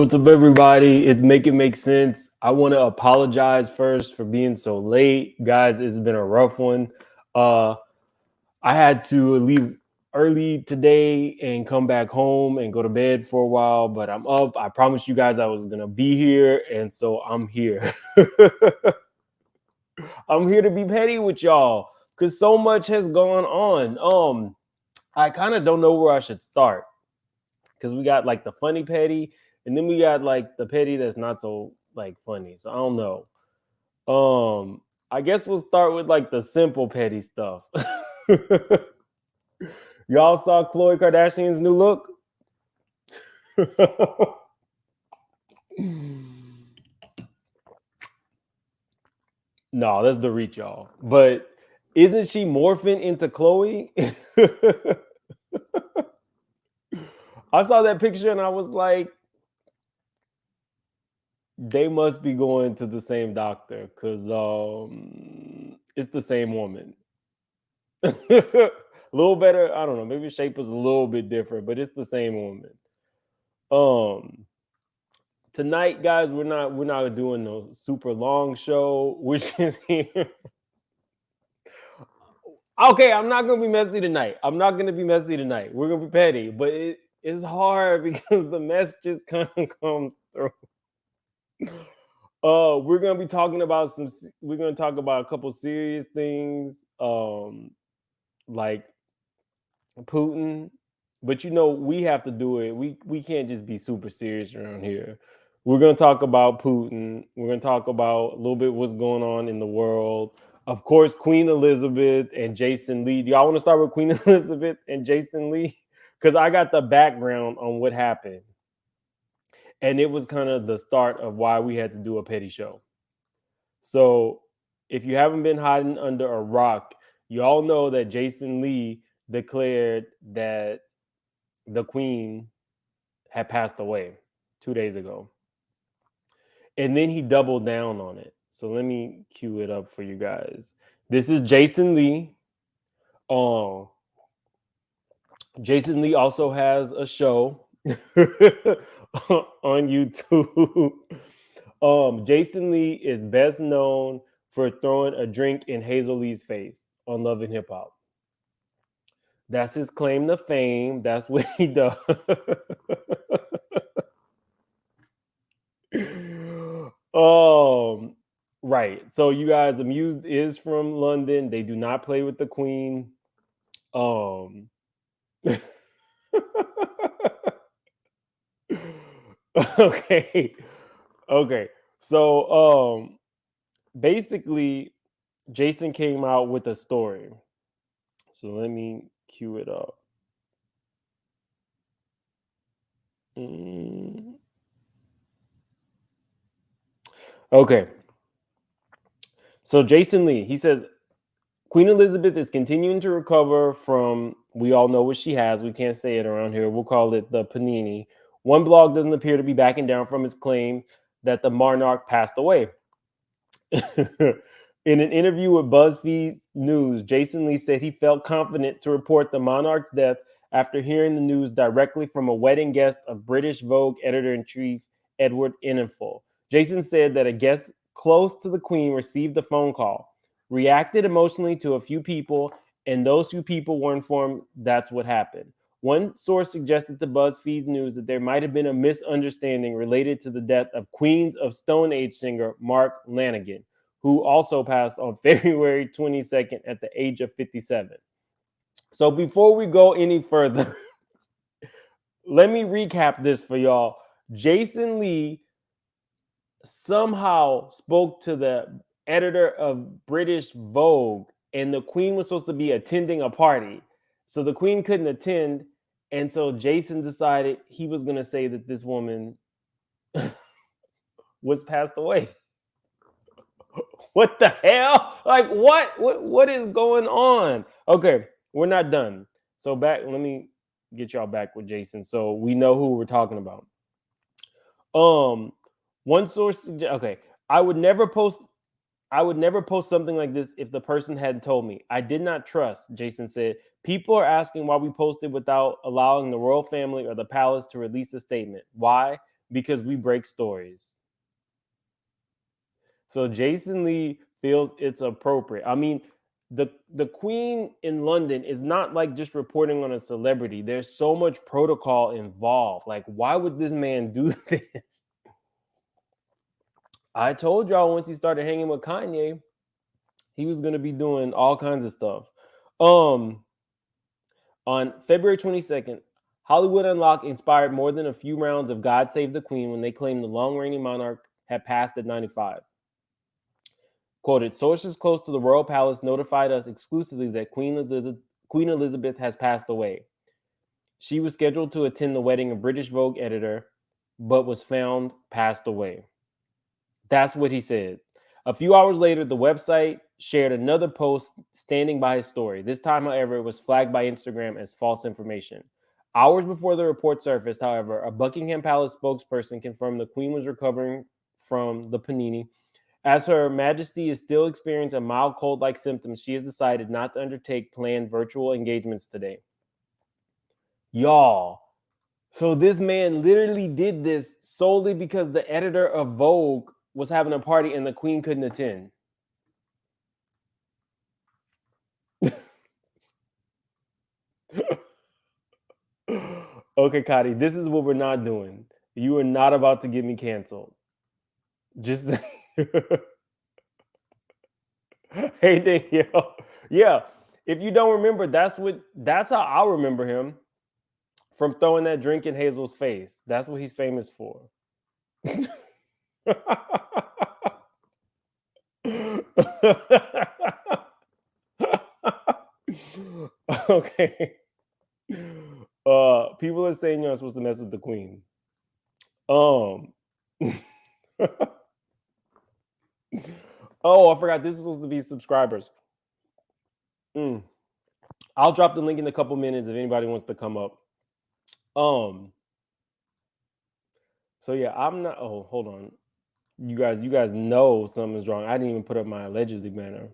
What's up, everybody? It's Make It Make Sense. I want to apologize first for being so late. Guys, it's been a rough one. I had to leave early today and come back home and go to bed for a while, but I'm up. I promised you guys I was going to be here, and so I'm here. I'm here to be petty with y'all because so much has gone on. I kind of don't know where I should start because we got like the funny petty, and then we got like the petty that's not so like funny. So I don't know. I guess we'll start with like the simple petty stuff. Y'all saw Khloe Kardashian's new look? No, that's the reach, y'all. But isn't she morphing into Khloe? I saw that picture and I was like, they must be going to the same doctor because it's the same woman. A little better, I don't know, maybe shape is a little bit different, but it's the same woman. Tonight, guys, we're not doing no super long show. We're just here. Okay, I'm not gonna be messy tonight. We're gonna be petty, but it's hard because the mess just kind of comes through. We're gonna be talking about we're gonna talk about a couple serious things, like Putin, but we have to do it. We can't just be super serious around here. We're gonna talk about Putin. We're gonna talk about a little bit what's going on in the world. Of course, Queen Elizabeth and Jason Lee. Do y'all want to start with Queen Elizabeth and Jason Lee? Because I got the background on what happened. And it was kind of the start of why we had to do a petty show. So if you haven't been hiding under a rock, you all know that Jason Lee declared that the Queen had passed away 2 days ago. And then he doubled down on it. So let me cue it up for you guys. This is Jason Lee. Jason Lee also has a show on YouTube. Jason Lee is best known for throwing a drink in Hazel Lee's face on Love and Hip Hop. That's his claim to fame. That's what he does. Right. So you guys, Amused is from London. They do not play with the Queen. Okay. So basically Jason came out with a story. So let me cue it up. Okay. So Jason Lee, he says Queen Elizabeth is continuing to recover from, we all know what she has. We can't say it around here. We'll call it the panini. One blog doesn't appear to be backing down from his claim that the monarch passed away. In an interview with BuzzFeed News, Jason Lee said he felt confident to report the monarch's death after hearing the news directly from a wedding guest of British Vogue editor-in-chief Edward Enninful. Jason said that a guest close to the Queen received a phone call, reacted emotionally to a few people, and those few people were informed that's what happened. One source suggested to BuzzFeed News that there might have been a misunderstanding related to the death of Queens of Stone Age singer Mark Lanigan, who also passed on February 22nd at the age of 57. So before we go any further, let me recap this for y'all. Jason Lee somehow spoke to the editor of British Vogue, and the Queen was supposed to be attending a party. So the Queen couldn't attend, and so Jason decided he was going to say that this woman was passed away. What the hell? Like, what is going on? Okay, we're not done. So let me get y'all back with Jason so we know who we're talking about. One source, okay, I would never post something like this if the person hadn't told me. I did not trust, Jason said. People are asking why we posted without allowing the royal family or the palace to release a statement. Why? because we break stories. So Jason Lee feels it's appropriate. I mean, the Queen in London is not like just reporting on a celebrity. There's so much protocol involved. Like, why would this man do this? I told y'all once he started hanging with Kanye, he was gonna be doing all kinds of stuff. On February 22nd, Hollywood Unlocked inspired more than a few rounds of God Save the Queen when they claimed the long-reigning monarch had passed at 95. Quoted, sources close to the royal palace notified us exclusively that Queen Elizabeth has passed away. She was scheduled to attend the wedding of British Vogue editor, but was found passed away. That's what he said. A few hours later, the website shared another post standing by his story. This time, however, it was flagged by Instagram as false information. Hours before the report surfaced, however, a Buckingham Palace spokesperson confirmed the Queen was recovering from the panini. As Her Majesty is still experiencing mild cold-like symptoms, she has decided not to undertake planned virtual engagements today. Y'all, so this man literally did this solely because the editor of Vogue was having a party and the Queen couldn't attend. Okay, Kadi, this is what we're not doing. You are not about to get me canceled. Just hey, Danielle. Yeah, if you don't remember, that's how I remember him, from throwing that drink in Hazel's face. That's what he's famous for. Okay. People are saying you're not supposed to mess with the Queen. Oh, I forgot this was supposed to be subscribers. I'll drop the link in a couple minutes if anybody wants to come up. So yeah, I'm not. Oh, hold on. You guys know something's wrong. I didn't even put up my allegedly banner.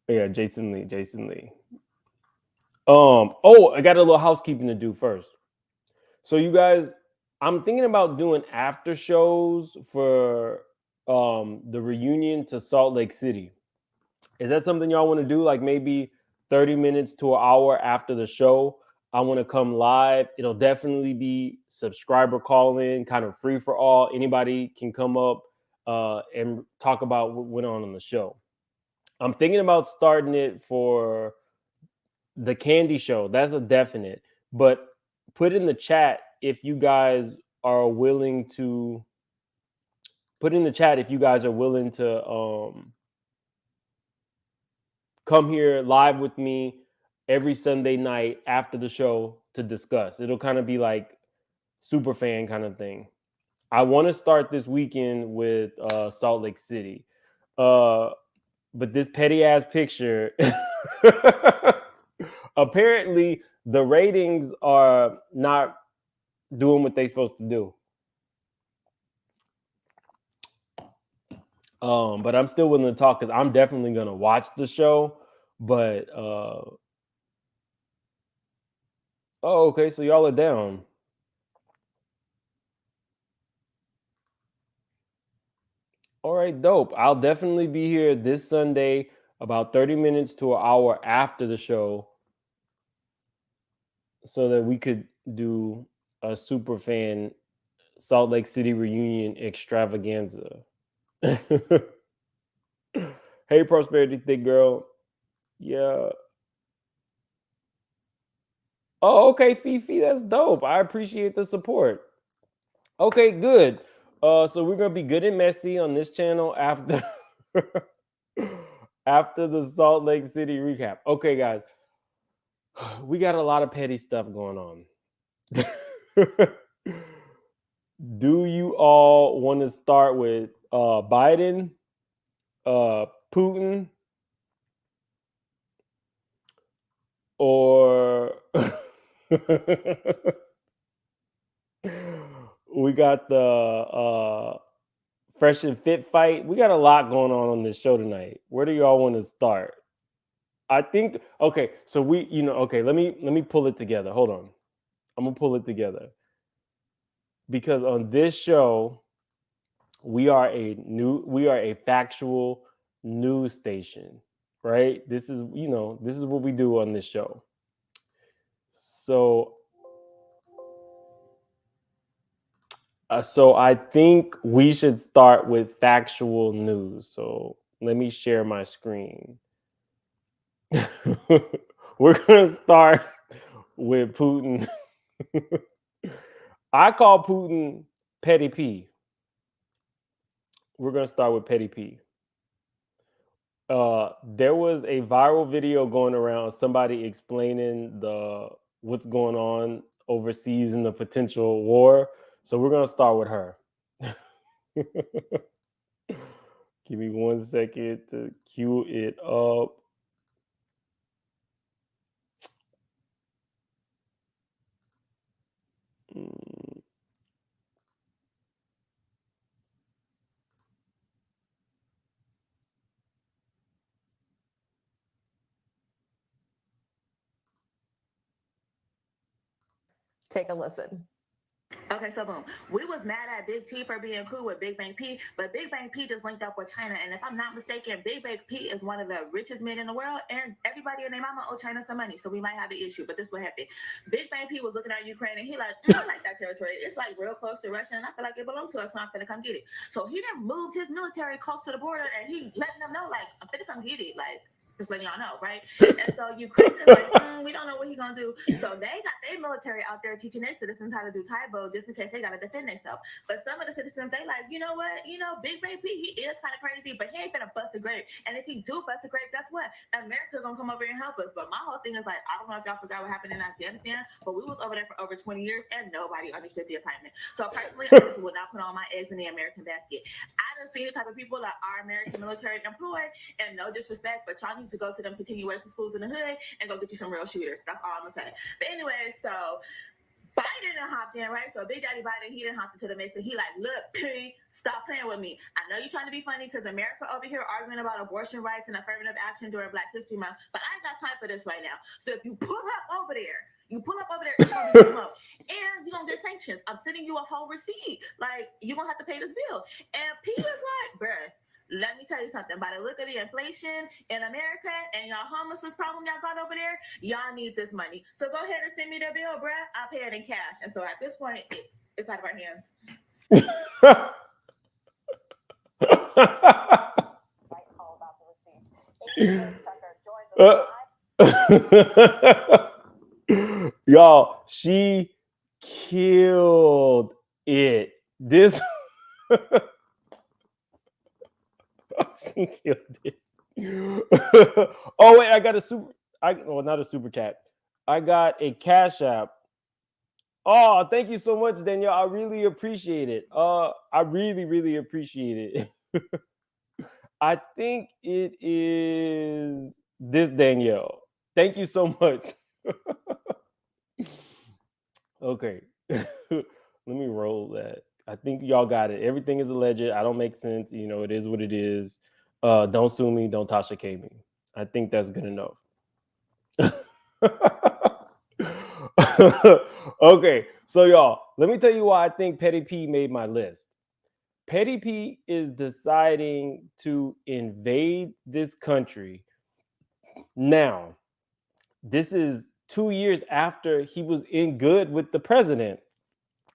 Yeah, Jason Lee. I got a little housekeeping to do first. So you guys, I'm thinking about doing after shows for the reunion to Salt Lake City. Is that something y'all want to do? Like maybe 30 minutes to an hour after the show, I want to come live. It'll definitely be subscriber call-in, kind of free for all. Anybody can come up and talk about what went on the show. I'm thinking about starting it for the Candy Show. That's a definite. But put in the chat if you guys are willing to. Put in the chat if you guys are willing to come here live with me every Sunday night after the show to discuss. It'll kind of be like super fan kind of thing. I want to start this weekend with Salt Lake City. But this petty ass picture, apparently the ratings are not doing what they're supposed to do. But I'm still willing to talk because I'm definitely gonna watch the show. But okay, so y'all are down. All right, dope. I'll definitely be here this Sunday, about 30 minutes to an hour after the show, so that we could do a super fan Salt Lake City reunion extravaganza. Hey, Prosperity Thick Girl. Yeah. Oh, okay, Fifi, that's dope. I appreciate the support. Okay, good. So we're gonna be good and messy on this channel after after the Salt Lake City recap. Okay, guys, we got a lot of petty stuff going on. Do you all want to start with Biden, Putin, or we got the Fresh and Fit fight? We got a lot going on this show tonight. Where do y'all want to start? I think okay. So let me pull it together. Hold on. I'm gonna pull it together because on this show we are a factual news station, right? This is what we do on this show. So so I think we should start with factual news. So let me share my screen. We're gonna start with Putin. I call Putin Petty P. We're gonna start with Petty P. There was a viral video going around, somebody explaining what's going on overseas in the potential war. So we're gonna start with her. Give me 1 second to cue it up. Take a listen. Okay, so boom. We was mad at Big T for being cool with Big Bang P, but Big Bang P just linked up with China. And if I'm not mistaken, Big Bang P is one of the richest men in the world, and everybody and their mama owe China some money. So we might have the issue, but this what happened. Big Bang P was looking at Ukraine, and he like, I like that territory. It's like real close to Russia, and I feel like it belongs to us, so I'm finna come get it. So he then moved his military close to the border, and he letting them know, like, I'm finna come get it. Like, just letting y'all know, right? And so Ukraine is like, we don't know what he's gonna do. So they got their military out there teaching their citizens how to do Taibo just in case they gotta defend themselves. But some of the citizens, they like, you know what? Big Bang P, he is kind of crazy, but he ain't gonna bust a grape. And if he do bust a grape, guess what? America gonna come over here and help us. But my whole thing is like, I don't know if y'all forgot what happened in Afghanistan, but we was over there for over 20 years and nobody understood the assignment. So personally, I just would not put all my eggs in the American basket. I done seen the type of people that are American military employed, and no disrespect, but y'all need to go to them continuation schools in the hood and go get you some real shooters. That's all I'm gonna say. But anyway, so Biden done hopped in, right? So Big Daddy Biden, he done hopped into the mix, and he like, look, P, stop playing with me. I know you're trying to be funny because America over here arguing about abortion rights and affirmative action during Black History Month, but I ain't got time for this right now. So if you pull up over there, it's gonna be smoke, and you're gonna get sanctions. I'm sending you a whole receipt. Like, you're gonna have to pay this bill. And P is like, bruh, let me tell you something. By the look of the inflation in America and y'all homelessness problem y'all got over there, y'all need this money. So go ahead and send me the bill, bruh. I'll pay it in cash. And so at this point, it's out of our hands. All about the receipts. Y'all, she killed it. This she killed it. Oh wait, I got not a super chat. I got a Cash App. Oh, thank you so much, Danielle. I really appreciate it. I really, really appreciate it. I think it is this Danielle. Thank you so much. Okay. Let me roll that. I think y'all got it. Everything is alleged. I don't make sense. It is what it is. Don't sue me. Don't Tasha K me. I think that's good enough. Okay. So y'all, let me tell you why I think Petty P made my list. Petty P is deciding to invade this country. Now, this is 2 years after he was in good with the president.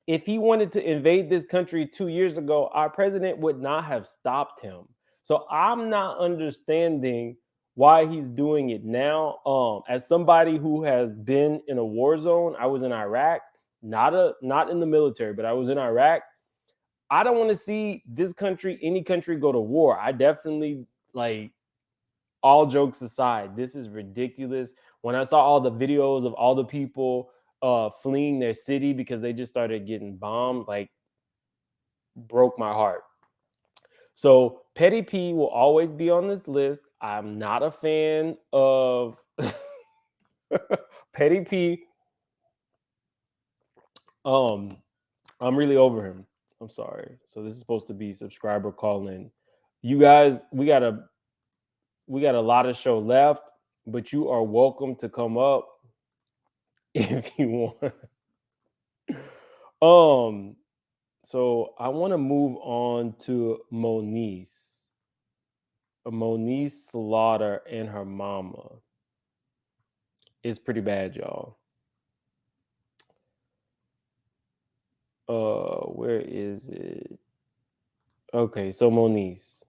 If he wanted to invade this country 2 years ago, our president would not have stopped him. So I'm not understanding why he's doing it now. As somebody who has been in a war zone, I was in Iraq, not in the military, but I was in Iraq. I don't want to see this country, any country, go to war. I definitely, like, all jokes aside, this is ridiculous. When I saw all the videos of all the people fleeing their city because they just started getting bombed, like, broke my heart. So Petty P will always be on this list. I'm not a fan of Petty P. I'm really over him. I'm sorry. So this is supposed to be subscriber call-in. You guys, we got a lot of show left, but you are welcome to come up if you want. So I want to move on to Moniece Slaughter and her mama. It's pretty bad, y'all. Where is it? Okay, so Moniece.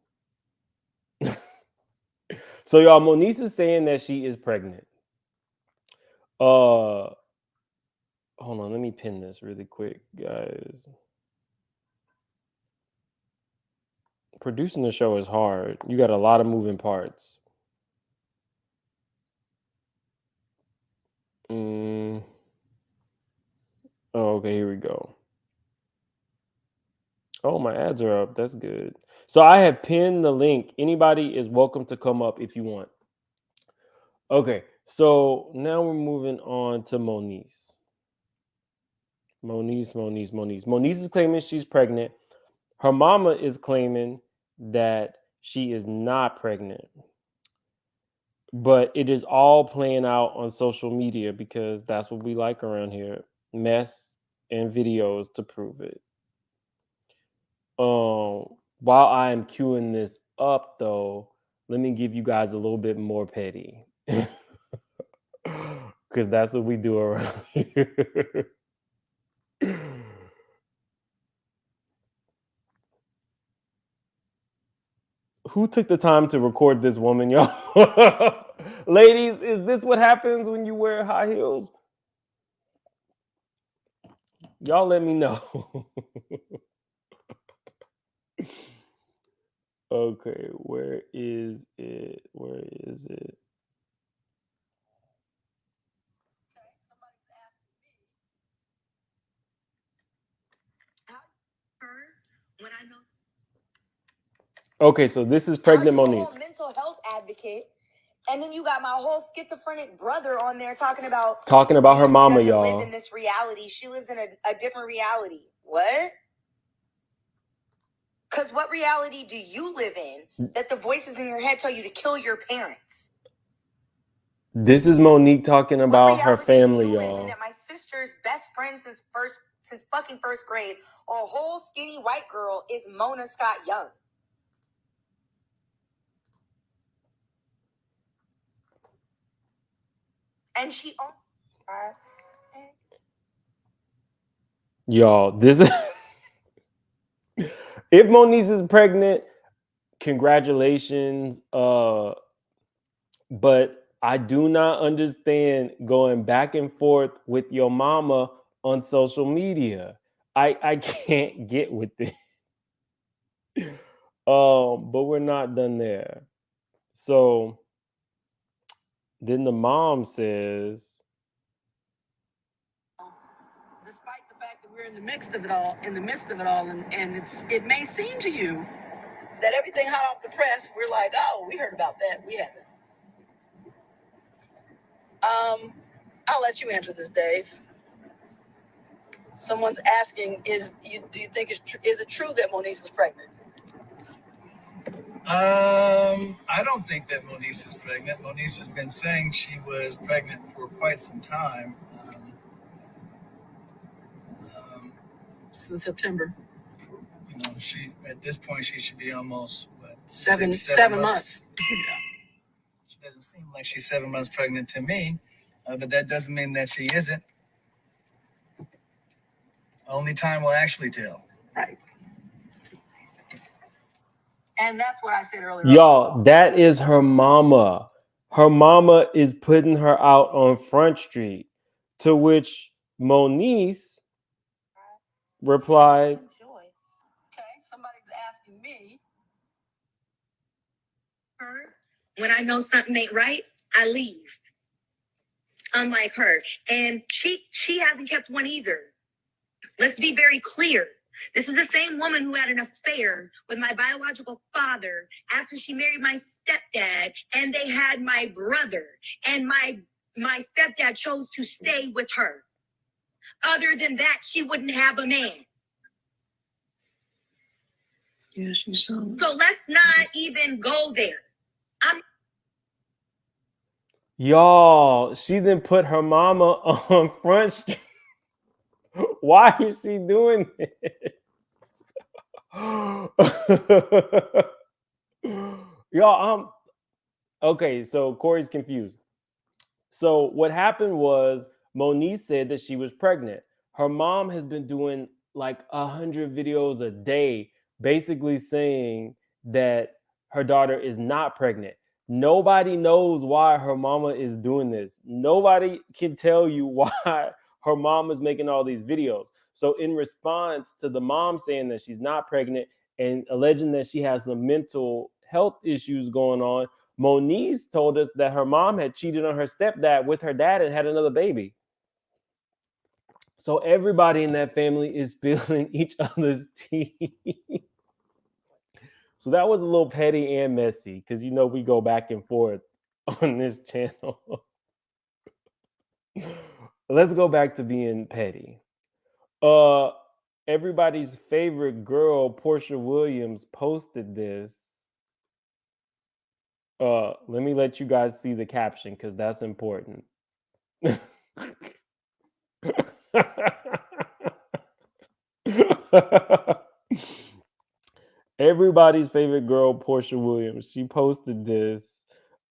So y'all, Moniece is saying that she is pregnant. Hold on, let me pin this really quick, guys. Producing the show is hard. You got a lot of moving parts. Oh, okay, here we go. Oh, my ads are up. That's good. So I have pinned the link. Anybody is welcome to come up if you want. Okay, so now we're moving on to Moniece. Moniece is claiming she's pregnant. Her mama is claiming that she is not pregnant. But it is all playing out on social media because that's what we like around here. Mess and videos to prove it. While I am queuing this up, though, let me give you guys a little bit more petty. Because that's what we do around here. Who took the time to record this woman, y'all? Ladies, is this what happens when you wear high heels? Y'all let me know. Okay, where is it? Where is it? When I know Okay, so this is pregnant how you a Moniece. whole mental health advocate, and then you got my whole schizophrenic brother on there talking about Her mama, doesn't live y'all. in this reality. She lives in a different reality. What? Because what reality do you live in that the voices in your head tell you to kill your parents? This is Monique talking What about her reality do family, you live in y'all. that my sister's best friend since fucking first grade, a whole skinny white girl, is Mona Scott Young? And she Y'all, this is if Moniece is pregnant, congratulations. But I do not understand going back and forth with your mama on social media. I can't get with it. But we're not done there. So then the mom says, despite the fact that we're in the midst of it all, and it may seem to you that everything hot off the press, we're like, oh, we heard about that. We haven't. I'll let you answer this, Dave. Someone's asking, do you think is it true that Moniece is pregnant? I don't think that Moniece is pregnant. Moniece has been saying she was pregnant for quite some time. Since September. You know, she at this point she should be almost seven months. She doesn't seem like she's 7 months pregnant to me, but that doesn't mean that she isn't. Only time will actually tell. Right. And that's what I said earlier. y'all, that is her mama. Her mama is putting her out on Front Street, to which Moniece replied, okay, somebody's asking me. When I know something ain't right, I leave. Unlike her. And she hasn't kept one either. Let's be very clear. This is the same woman who had an affair with my biological father after she married my stepdad, and they had my brother. And my stepdad chose to stay with her. Other than that, she wouldn't have a man. Yeah, she's so let's not even go there. y'all, she then put her mama on Front Street. Why is she doing this? Y'all, okay, so Corey's confused. So what happened was Moniece said that she was pregnant. Her mom has been doing like 100 videos a day, basically saying that her daughter is not pregnant. Nobody knows why her mama is doing this. Nobody can tell you why her mom is making all these videos. So in response to the mom saying that she's not pregnant and alleging that she has some mental health issues going on, Moniece told us that her mom had cheated on her stepdad with her dad and had another baby. So everybody in that family is spilling each other's tea. So that was a little petty and messy because you know we go back and forth on this channel. Let's go back to being petty. Everybody's favorite girl, Porsha Williams, posted this. Let me let you guys see the caption because that's important. Everybody's favorite girl, Porsha Williams. She posted this,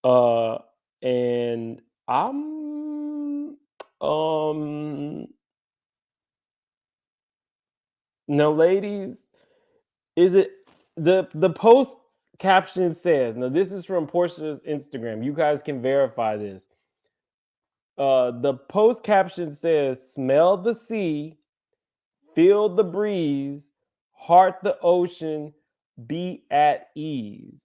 and I'm no, ladies, is it the post caption says, now this is from Porsha's Instagram. You guys can verify this. The post caption says, smell the sea, feel the breeze, heart the ocean, be at ease.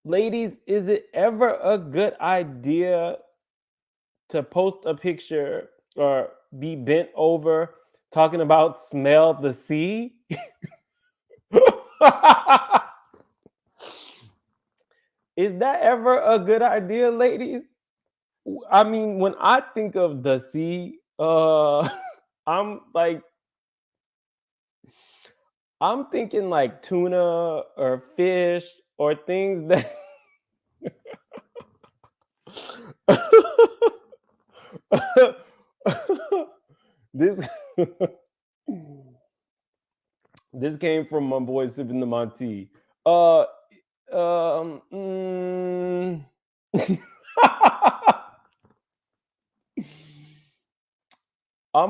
Ladies, is it ever a good idea to post a picture or be bent over talking about smell the sea? Is that ever a good idea, ladies? I mean, when I think of the sea, I'm thinking like tuna or fish or things that this this came from my boy sipping the Monty. I'm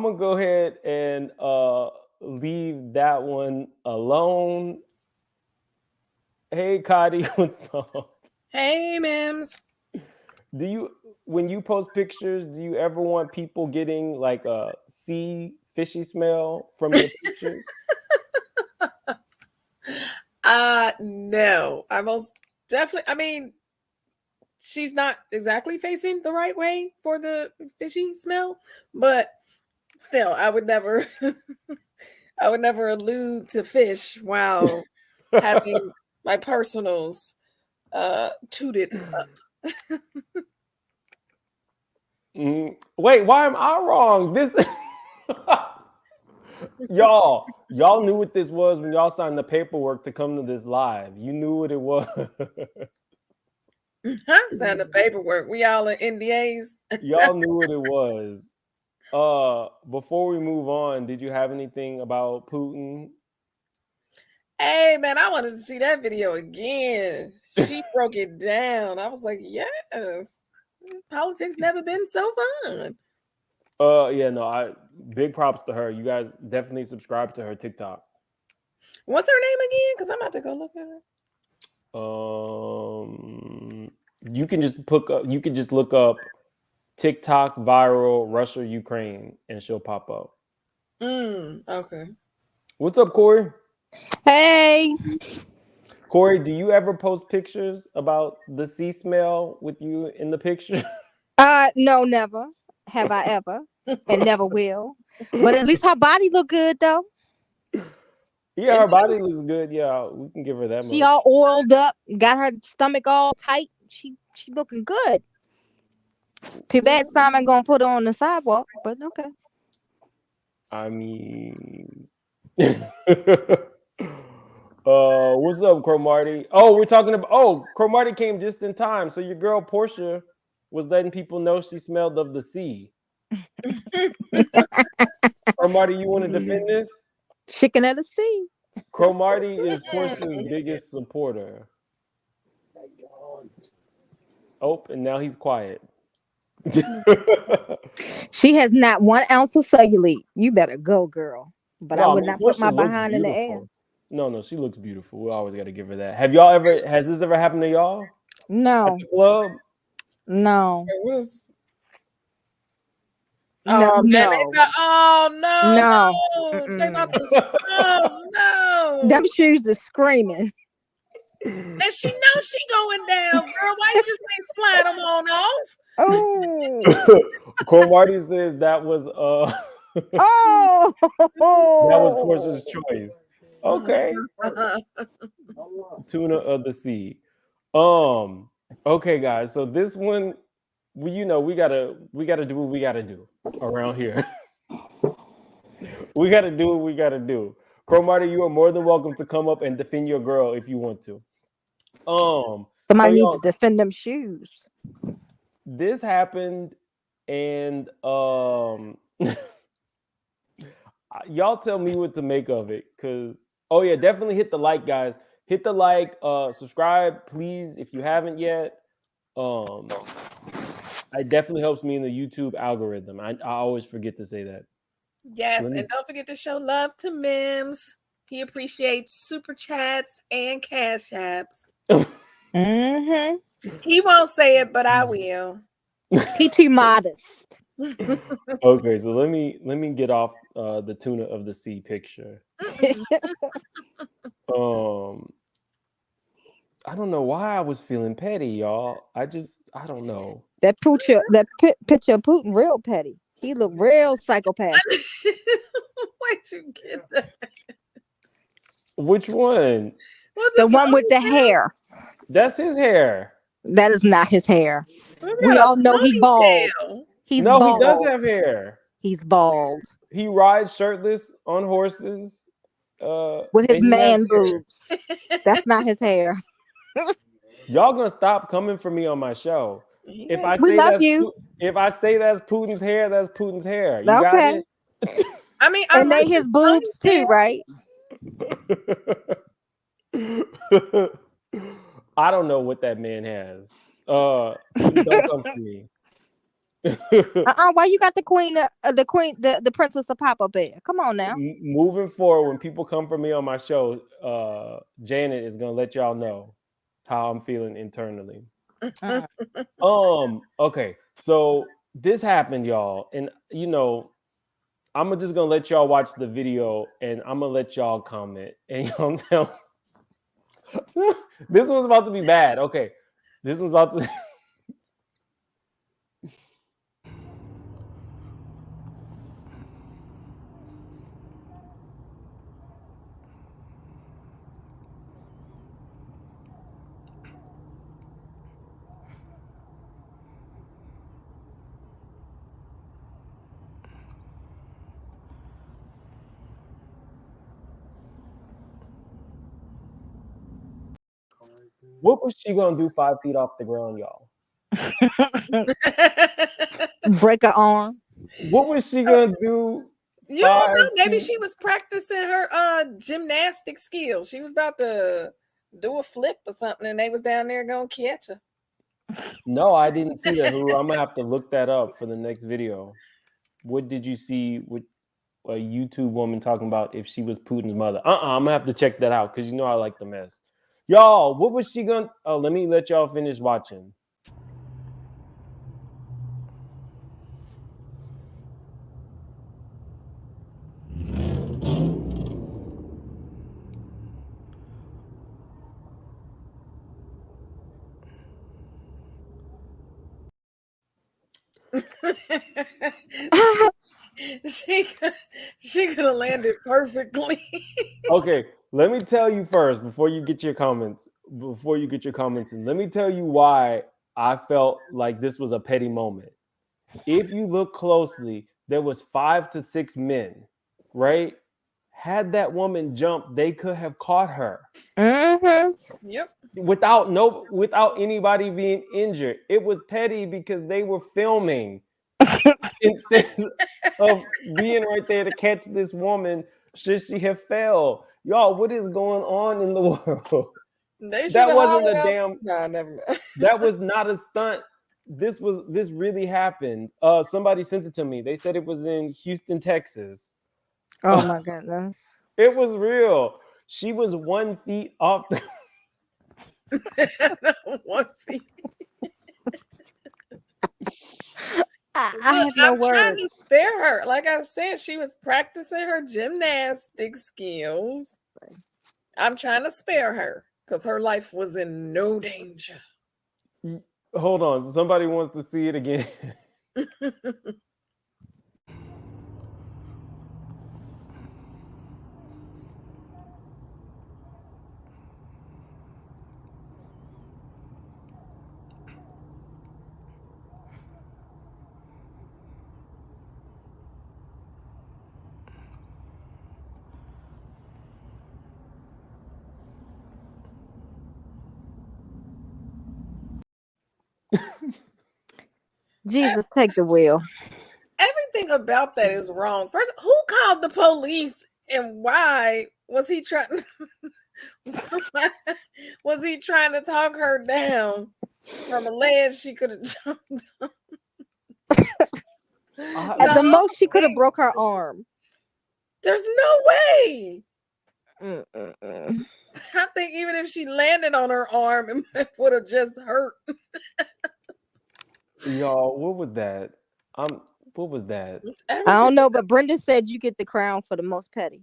gonna go ahead and leave that one alone. Hey, Cotty, what's up? Hey, Mims. Do you, when you post pictures, do you ever want people getting like a sea fishy smell from your pictures? No, I most definitely, I mean, she's not exactly facing the right way for the fishy smell, but still, I would never, I would never allude to fish while having my personals tooted up. Wait, why am I wrong? This y'all knew what this was when y'all signed the paperwork to come to this live. You knew what it was. Sign the paperwork. We all in NDAs. Y'all knew what it was. Before we move on, did you have anything about Putin? Hey, man, I wanted to see that video again. She broke it down. I was like, yes, politics never been so fun. Yeah, no, big props to her. You guys definitely subscribe to her TikTok. What's her name again? Because I'm about to go look at her. You can just look up TikTok viral Russia Ukraine and she'll pop up. Okay. What's up, Corey? Hey. Corey, do you ever post pictures about the sea smell with you in the picture? No, never have I ever, and never will. But at least her body look good though. Yeah, her body looks good. Yeah, we can give her that. She all oiled up, got her stomach all tight. She looking good. Too bad Simon gonna put her on the sidewalk, but okay. I mean, what's up, Cromarty? Oh, we're talking about. Oh, Cromarty came just in time. So your girl Porsha was letting people know she smelled of the sea. Marty, you want to defend this? Chicken of the sea. Marty is Porsha's biggest supporter. Oh, and now he's quiet. She has not 1 ounce of cellulite. You better go, girl. But I would not put my Porsha looks behind in the air. beautiful. No, she looks beautiful. We always got to give her that. Has this ever happened to y'all? No. At the club? No. It was. No. Oh, man, No. They about to, no. Them shoes are screaming. And she knows she going down, girl. Why you just ain't slide them on off? Oh. Marty says that was Oh. that was Porsha's choice. Okay. Tuna of the sea. Okay, guys. So this one, we gotta do what we gotta do around here. We gotta do what we gotta do. Marty, you are more than welcome to come up and defend your girl if you want to. Somebody need to defend them shoes. This happened, and y'all tell me what to make of it, because definitely hit the like, guys. Hit the like, subscribe, please, if you haven't yet. It definitely helps me in the YouTube algorithm. I always forget to say that. Yes, and don't forget to show love to Mims. He appreciates super chats and cash apps. Mm-hmm. He won't say it, but I will. He too modest. Okay, so let me get off the tuna of the sea picture. I don't know why I was feeling petty, y'all. I don't know. That picture of Putin real petty. He looked real psychopath. Where'd you get that? Which one? The one with the hair. That's his hair. That is not his hair. We all know he bald. He's bald. He does have hair. He's bald. He rides shirtless on horses. With his man boobs. That's not his hair. Y'all gonna stop coming for me on my show. We love you. If I say that's Putin's hair, that's Putin's hair. You okay. got it? I mean, and they his boobs too, right? I don't know what that man has. Don't come for me. Why you got the princess of pop up there? Come on now. Moving forward, when people come for me on my show, Janet is gonna let y'all know how I'm feeling internally. Okay, so this happened, y'all, and I'm just gonna let y'all watch the video, and I'm gonna let y'all comment, and y'all tell. This one's about to be bad. Okay, this one's about to. What was she gonna do 5 feet off the ground, y'all? Break her arm. What was she gonna do? You don't know. Maybe she was practicing her gymnastic skills. She was about to do a flip or something, and they was down there gonna catch her. No, I didn't see that. I'm gonna have to look that up for the next video. What did you see with a YouTube woman talking about if she was Putin's mother? I'm gonna have to check that out because I like the mess. Y'all, what was she gonna? Oh, let me let y'all finish watching. She could have landed perfectly. Okay, let me tell you first before you get your comments. And let me tell you why I felt like this was a petty moment. If you look closely, there was 5 to 6 men, right? Had that woman jumped, they could have caught her. Yep. without anybody being injured. It was petty because they were filming instead of being right there to catch this woman should she have fell. Y'all, what is going on in the world? They should That have wasn't hollered a out. damn. Nah, never mind. That was not a stunt. This really happened. Somebody sent it to me. They said it was in Houston, Texas. Oh my goodness. It was real. She was 1 feet off the. 1 feet. I Look, have no I'm trying to words. spare her. Like I said, she was practicing her gymnastic skills. I'm trying to spare her because her life was in no danger. Hold on. Somebody wants to see it again. Jesus, take the wheel. Everything about that is wrong. First, who called the police and why was he trying? Was he trying to talk her down from a ledge she could have jumped on? At the most, she could have broke her arm. There's no way. Mm-mm-mm. I think even if she landed on her arm, it would have just hurt. Y'all, what was that? What was that? I don't know, but Brenda said you get the crown for the most petty.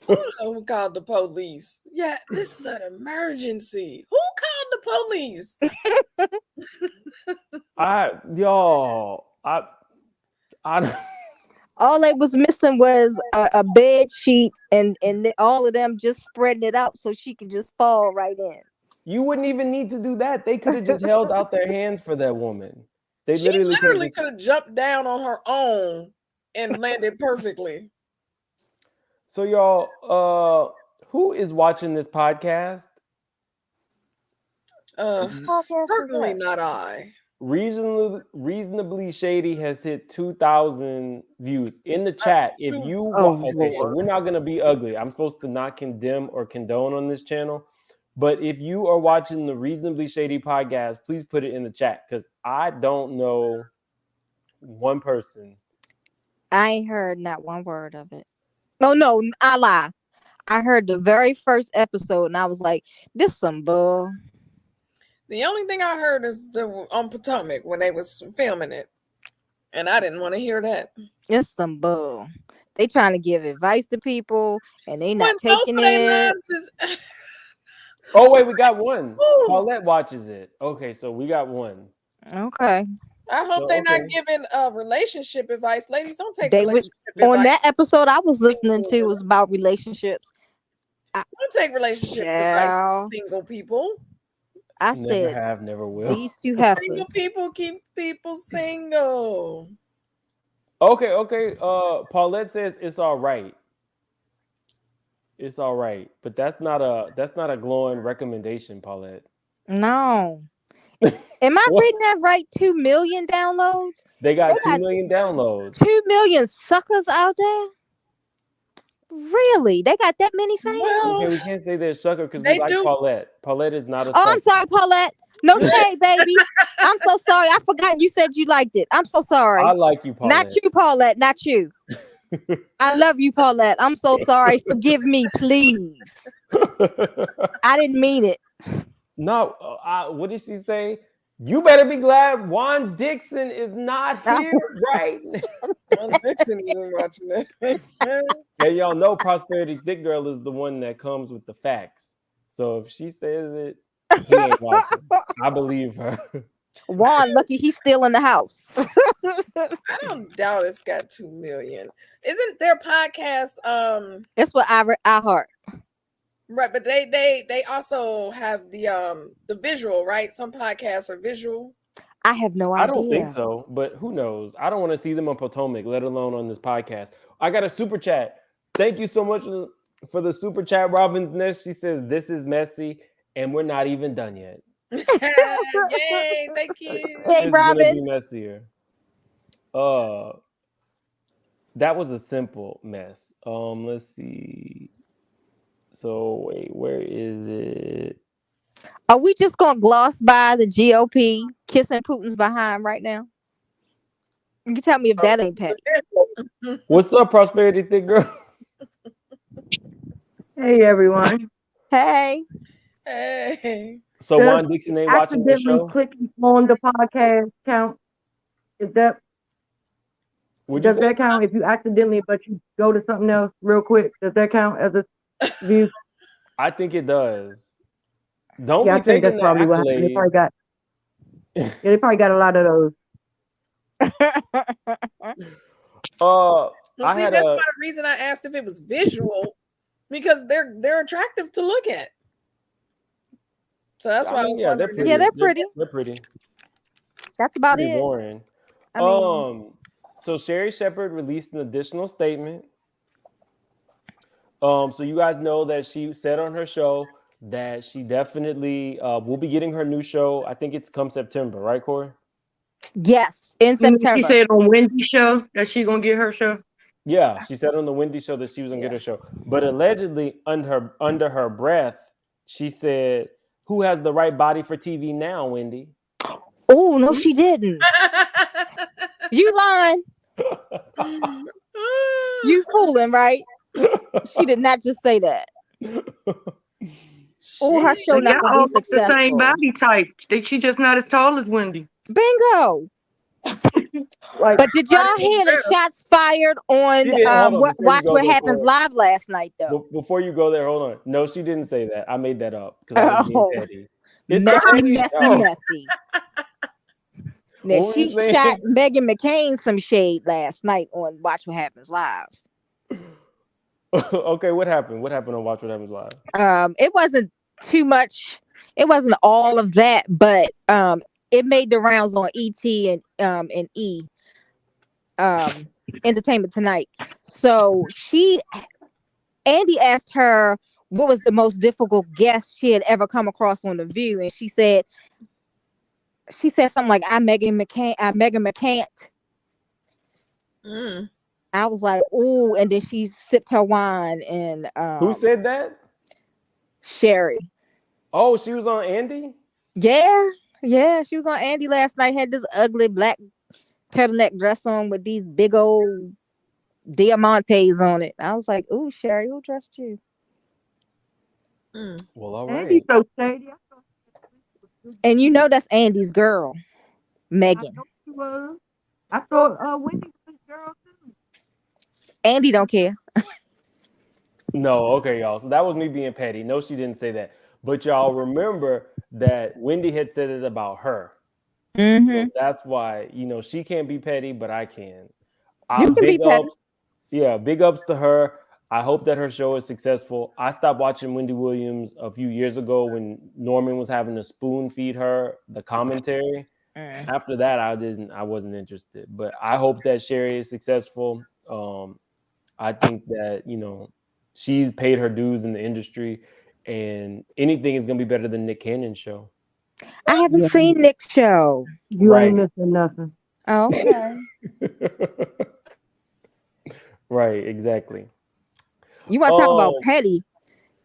Who called the police? Yeah, this is an emergency. Who called the police? I don't. All they was missing was a bed sheet and all of them just spreading it out so she could just fall right in. You wouldn't even need to do that. They could have just held out their hands for that woman. They She literally just... could have jumped down on her own and landed perfectly. So y'all, who is watching this podcast? Certainly not I. Reasonably Shady has hit 2,000 views in the chat. If you so we're not gonna be ugly. I'm supposed to not condemn or condone on this channel, but if you are watching the Reasonably Shady podcast, please put it in the chat because I don't know one person. I ain't heard not one word of it. Oh no, I lie. I heard the very first episode and I was like, "This some bull." The only thing I heard is on Potomac when they was filming it, and I didn't want to hear that. It's some bull. They trying to give advice to people, and they not taking it. Oh wait, we got one. Paulette watches it. Okay, so we got one. Okay. I hope they're not giving relationship advice. Ladies, don't take relationship advice. On advice. that episode I was listening to was about relationships. Don't take relationship advice from single people. I never said have, never will. These two heifers. Single people keep people single. Okay. Paulette says it's all right. It's all right, but that's not a glowing recommendation, Paulette. No. Am I reading that right? 2 million downloads? They got 2 million downloads. 2 million suckers out there? Really? They got that many fans? Okay, we can't say they're sucker because we like Paulette. Paulette is not a sucker. Oh, I'm sorry, Paulette. No shade, baby. I'm so sorry. I forgot you said you liked it. I'm so sorry. I like you, Paulette. Not you, Paulette. Not you. I love you, Paulette. I'm so sorry. Forgive me, please. I didn't mean it. No, what did she say? You better be glad Juan Dixon is not here, right? Juan Dixon isn't watching that. Hey, y'all know Prosperity Thick Girl is the one that comes with the facts. So if she says it, he ain't watching. I believe her. Juan, lucky he's still in the house. I don't doubt it's got 2 million. Isn't their podcast? It's what I heart. Right, but they also have the visual, right? Some podcasts are visual. I have no idea. I don't think so, but who knows? I don't want to see them on Potomac, let alone on this podcast. I got a super chat. Thank you so much for the super chat, Robin's Nest. She says this is messy, and we're not even done yet. Yay! Thank you. Hey, It's gonna be Robin. messier. That was a simple mess. Let's see. So wait, where is it? Are we just gonna gloss by the GOP kissing Putin's behind right now? You can tell me if that ain't petty. What's up, Prosperity Thick Girl? Hey everyone. Hey. Hey. So Does Juan Dixon ain't watching the accidentally show? clicking on the podcast count? Is that Would you does say? that count if you accidentally but you go to something else real quick? Does that count as a view? I think it does. Don't Yeah, be I think that's taking that probably what happened. accolade. They probably got a lot of those. Well, I see, had that's a why the reason I asked if it was visual, because they're attractive to look at. So that's why I was yeah, they're wondering. pretty. Yeah, they're pretty. They're pretty. That's about Pretty it. boring. I mean, So Sherri Shepherd released an additional statement. So you guys know that she said on her show that she definitely will be getting her new show. I think it's come September, right, Corey? yes, in You mean she September. said on Wendy's show that she's gonna get her show? Yeah, she said on the Wendy show that she was gonna get her show, but allegedly under her breath, she said, "Who has the right body for TV now, Wendy?" Oh no, she didn't. You lying? You fooling, right? She did not just say that. Oh, her show Like, not y'all gonna be all look the same successful. body type. She just not as tall as Wendy. Bingo. Like, But did y'all hear the shots fired on Hold on, before you Watch go What there, Happens Corey. Live last night though? Before you go there, hold on. No, she didn't say that. I made that up because I was being Oh, petty. It's the messy, early show. messy. Now What were you she saying? shot Meghan McCain some shade last night on Watch What Happens Live. Okay, what happened? What happened on Watch What Happens Live? It wasn't too much. It wasn't all of that, but it made the rounds on ET and E Entertainment Tonight. So Andy asked her what was the most difficult guest she had ever come across on The View, and she said something like, "I'm Meghan McCann." I was like, "Ooh!" And then she sipped her wine. And who said that? Sherri. Oh, she was on Andy? Yeah, she was on Andy last night. Had this ugly black turtleneck dress on with these big old diamantes on it. I was like, "Ooh, Sherri, who dressed you?" Well, all right. Andy's so shady. And you know that's Andy's girl, Megan. I thought Wendy's his girl too. Andy don't care. No, okay, y'all. So that was me being petty. No, she didn't say that. But y'all remember that Wendy had said it about her. So that's why, she can't be petty, but I can. You can be petty. Yeah, big ups to her. I hope that her show is successful. I stopped watching Wendy Williams a few years ago when Norman was having to spoon feed her the commentary. After that, I wasn't interested. But I hope that Sherri is successful. I think that, she's paid her dues in the industry, and anything is going to be better than Nick Cannon's show. I haven't seen Nick's show. You ain't missing nothing. Oh, okay. Right, exactly. You want to talk about petty?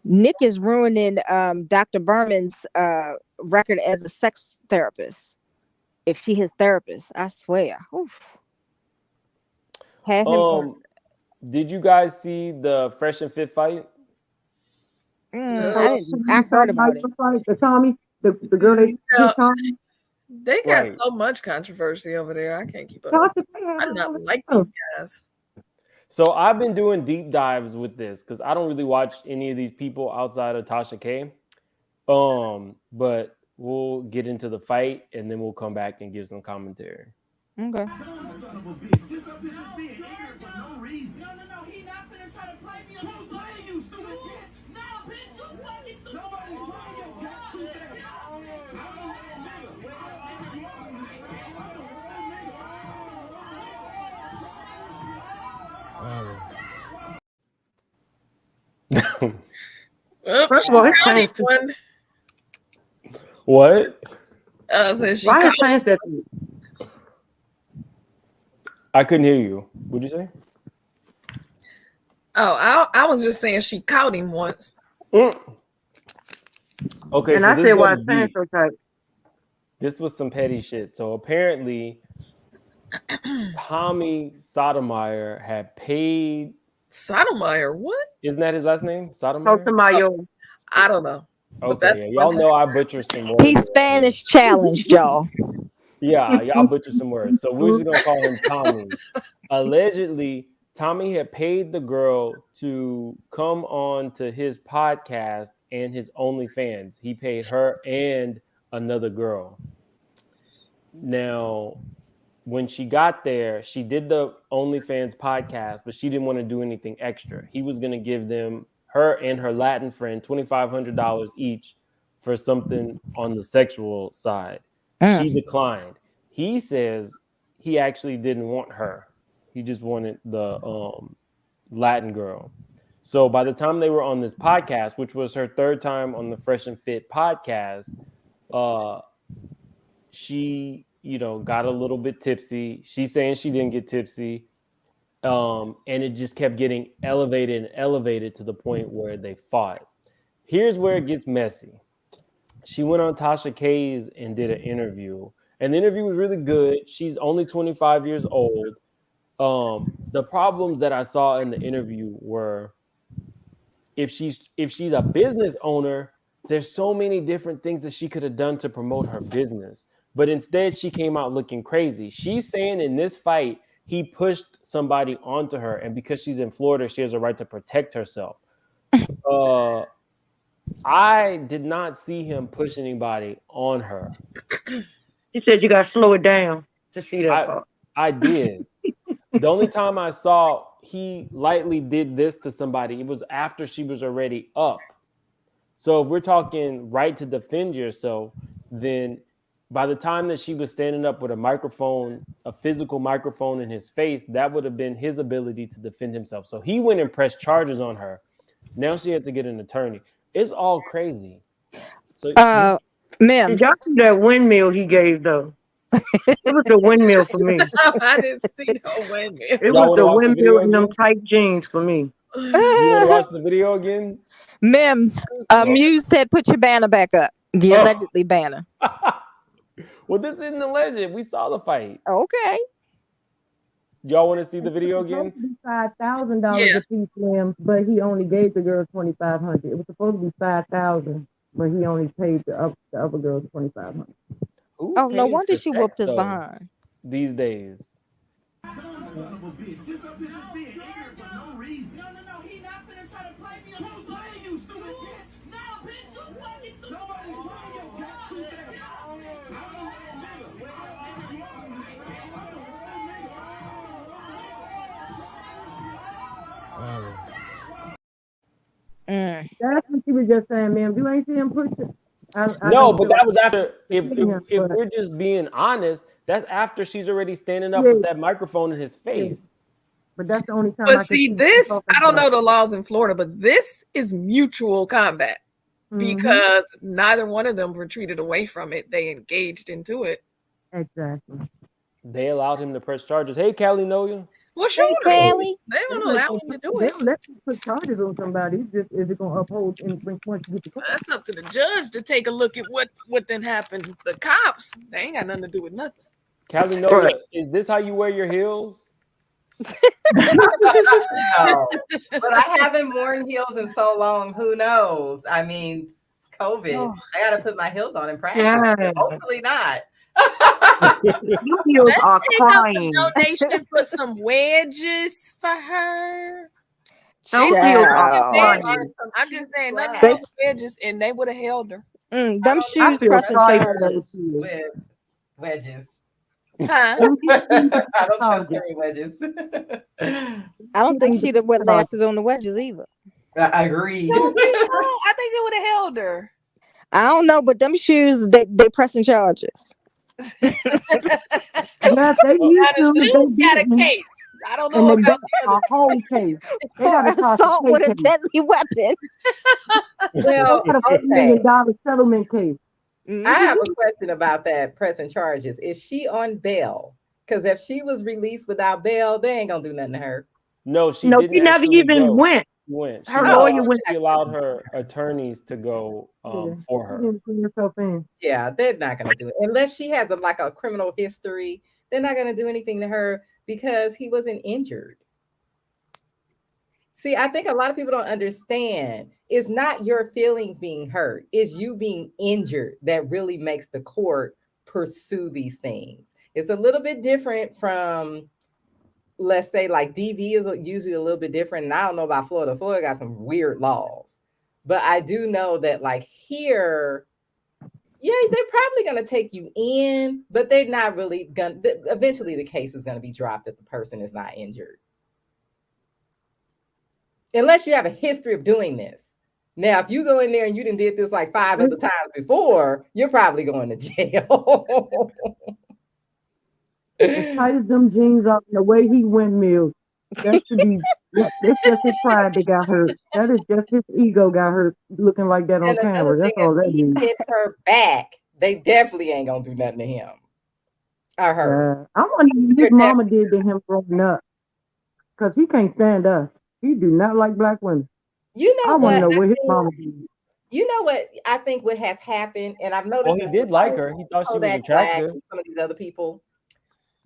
Nick is ruining Dr. Berman's record as a sex therapist. If she his therapist, I swear. Oof. Had him did you guys see the Fresh and Fit fight? I heard about it. The Tommy, the girl they got so much controversy over there. I can't keep up. I do not like these guys. So I've been doing deep dives with this because I don't really watch any of these people outside of Tasha K. But we'll get into the fight and then we'll come back and give some commentary. Okay. First of all, it's changed. one. What? So she Why called, has changed that? I couldn't hear you. What'd you say? I was just saying she caught him once. Okay, And so I this said, why goes it's changed deep. so tight? This was some petty shit. So apparently, Tommy Sotomayor had paid. Sotomayor, what? Isn't that his last name? Sotomayor? Sotomayor. I don't know. But Okay, that's yeah, y'all know I butcher some words. He's Spanish challenged, y'all. Yeah, y'all butcher some words. So we're just gonna call him Tommy. Allegedly, Tommy had paid the girl to come on to his podcast and his OnlyFans. He paid her and another girl. Now, when she got there, she did the OnlyFans podcast, but she didn't want to do anything extra. He was going to give them, her and her Latin friend, $2,500 each for something on the sexual side. She declined. He says he actually didn't want her. He just wanted the Latin girl. So by the time they were on this podcast, which was her third time on the Fresh and Fit podcast, she, got a little bit tipsy. She's saying she didn't get tipsy. And it just kept getting elevated and elevated to the point where they fought. Here's where it gets messy. She went on Tasha K's and did an interview. And the interview was really good. She's only 25 years old. The problems that I saw in the interview were if she's a business owner, there's so many different things that she could have done to promote her business. But instead, she came out looking crazy. She's saying in this fight, he pushed somebody onto her. And because she's in Florida, she has a right to protect herself. I did not see him push anybody on her. He said you got to slow it down to see that part. I did. The only time I saw he lightly did this to somebody, it was after she was already up. So if we're talking right to defend yourself, then by the time that she was standing up with a microphone, a physical microphone in his face, that would have been his ability to defend himself. So he went and pressed charges on her. Now she had to get an attorney. It's all crazy. So, Mims. Did y'all see that windmill he gave though? It was the windmill for me. I didn't see no windmill. It was the windmill in them tight jeans for me. You want to watch the video again? Mims, Muse said put your banner back up. The allegedly banner. Well, this isn't alleged. We saw the fight. Okay. Y'all want to see the video again? $5,000 a piece, Mims, but he only gave the girl $2,500. It was supposed to be $5,000, but he only paid the other girl $2,500. Oh, no wonder she whooped his behind. These days. Son of a bitch. Just a bitch is being ignorant for no reason. No. He not finna try to play me. Who's playing you, stupid bitch? No, bitch, you fucking stupid. Nobody's playing your cat too That's what she was just saying, ma'am. You ain't see him push it. No, but that was after. If we're just being honest, that's after she's already standing up with that microphone in his face. But that's the only time. But see, this, I don't know the laws in Florida, but this is mutual combat because neither one of them retreated away from it. They engaged into it. Exactly. They allowed him to press charges. Hey, Callie, know you? Well, sure. Callie. They don't allow him to do it. They don't let you put charges on somebody. It's just, is it going to uphold and once you get the court? That's up to the judge to take a look at what then happened. The cops, they ain't got nothing to do with nothing. Callie, know you, is this how you wear your heels? No, but I haven't worn heels in so long. Who knows? I mean, COVID. I got to put my heels on in practice. Yeah. Hopefully not. Let's take up a donation for some wedges for her. Those heels are crying. I'm just saying, nothing wedges, and they would have held her. Them shoes pressing charges. With wedges. Huh? I don't trust any wedges. I don't think she'd have lasted on the wedges either. I agree. I think it would have held her. I don't know, but them shoes, they pressing charges. Yeah, they used to. Shoes got a case. I don't And know they about got the a other whole case. They For got a Tasha assault K with a case. deadly weapon. They Well, got a $50 okay. million settlement case. I have Mhm. a question about that pressing charges. Is she on bail? Because if she was released without bail, they ain't gonna do nothing to her. No, she No, didn't she never actually even go. went. She went. Her Oh, lawyer went. She allowed her attorneys to go Yeah, for she her. didn't put herself in. yeah, they're not gonna do it unless she has a criminal history. They're not gonna do anything to her because he wasn't injured. See, I think a lot of people don't understand. It's not your feelings being hurt, it's you being injured that really makes the court pursue these things. It's a little bit different from, let's say, like DV is usually a little bit different. And I don't know about Florida. Florida got some weird laws. But I do know that, like, here, yeah, they're probably going to take you in, but they're not really going to. Eventually, the case is going to be dropped if the person is not injured. Unless you have a history of doing this. Now, if you go in there and you did this like 5 other times before, you're probably going to jail. As tight as them jeans are, and the way he windmilled, that should be. That's just his pride that got hurt. That is just his ego got hurt looking like that on And another camera. thing, That's all if that he is. hit her back, they definitely ain't gonna do nothing to him or her. I wonder what They're his mama definitely, did to him growing up, because he can't stand us. He do not like black women. you I know want to what? know what his mama did. You know what I think what has happened, and I've Well, noticed he this did with like her. He thought she was Kodak Black attractive. and some of these other people,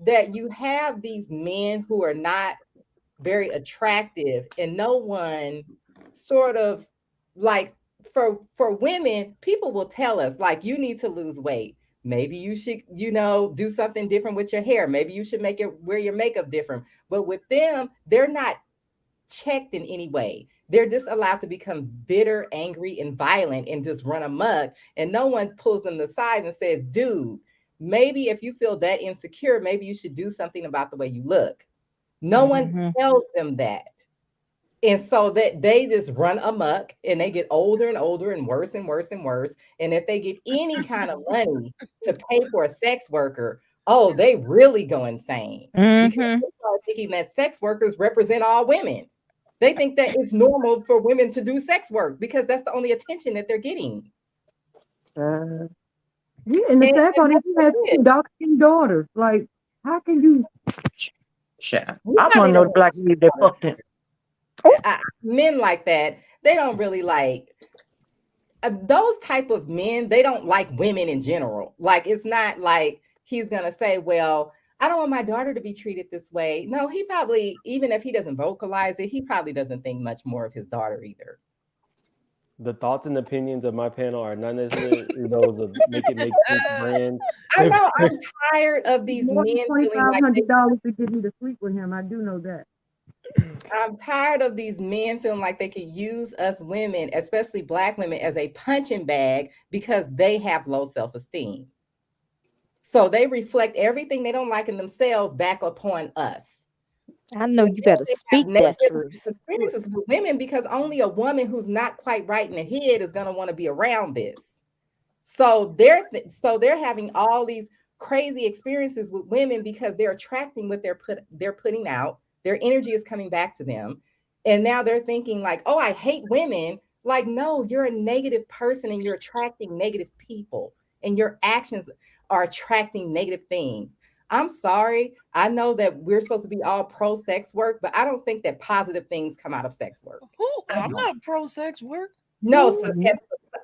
that you have these men who are not very attractive, and no one sort of, like, for women, people will tell us, like, you need to lose weight. Maybe you should, do something different with your hair. Maybe you should wear your makeup different. But with them, they're not checked in any way. They're just allowed to become bitter, angry, and violent and just run amok. And no one pulls them aside and says, dude, maybe if you feel that insecure, maybe you should do something about the way you look. No one Mhm. tells them that. And so that they just run amok and they get older and older and worse and worse and worse. And if they get any kind of money to pay for a sex worker, oh, they really go insane because Mhm. they start thinking that sex workers represent all women. They think that it's normal for women to do sex work because that's the only attention that they're getting. And the And sad part is he has that's two it. dark-skinned daughters. Like, how can you? We I want probably to know don't the black lady that know. fucked him. Men like that, they don't really like those type of men. They don't like women in general. Like, it's not like he's gonna say, well, I don't want my daughter to be treated this way. No, he probably, even if he doesn't vocalize it, he probably doesn't think much more of his daughter either. The thoughts and opinions of my panel are not necessarily those of Make It Make Sense brand. I know, I'm tired of these More than men feeling like $2,500 to get me to sleep with him. I do know that. I'm tired of these men feeling like they could use us women, especially black women, as a punching bag because they have low self-esteem. So they reflect everything they don't like in themselves back upon us. I know And you then better they have speak that negative truth. experiences with women because only a woman who's not quite right in the head is going to want to be around this. So they're having all these crazy experiences with women because they're attracting what they're putting out. Their energy is coming back to them. And now they're thinking like, oh, I hate women. Like, no, you're a negative person and you're attracting negative people and your actions are attracting negative things. I'm sorry. I know that we're supposed to be all pro sex work, but I don't think that positive things come out of sex work. I'm not pro sex work. No, so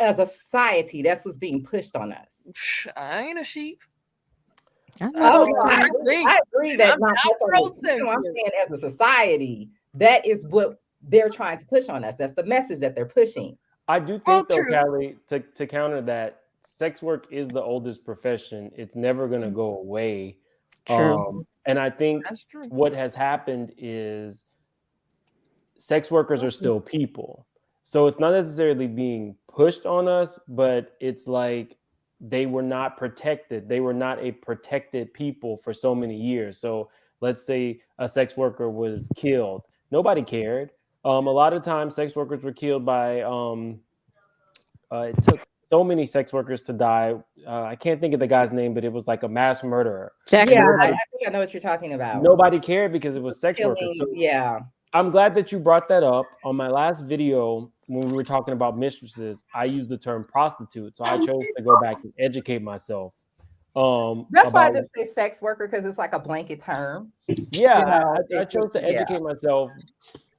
as a society, that's what's being pushed on us. I ain't a sheep. I Oh, know. no, I agree that not pro sex. I'm saying as a society, that is what they're trying to push on us. That's the message that they're pushing. I do think, though, Callie, to counter that, sex work is the oldest profession. It's never going to go away. True. And I think what has happened is sex workers are still people. So it's not necessarily being pushed on us, but it's like they were not protected. They were not a protected people for so many years. So let's say a sex worker was killed. Nobody cared. A lot of times sex workers were killed by, it took so many sex workers to die. I can't think of the guy's name, but it was like a mass murderer. Jack Yeah, Murphy. I think I know what you're talking about. Nobody cared because it was sex workers. Killing, So yeah. I'm glad that you brought that up. On my last video, when we were talking about mistresses, I used the term prostitute. So I chose to go back and educate myself. That's why I just say sex worker, because it's like a blanket term. Yeah, I chose to educate myself,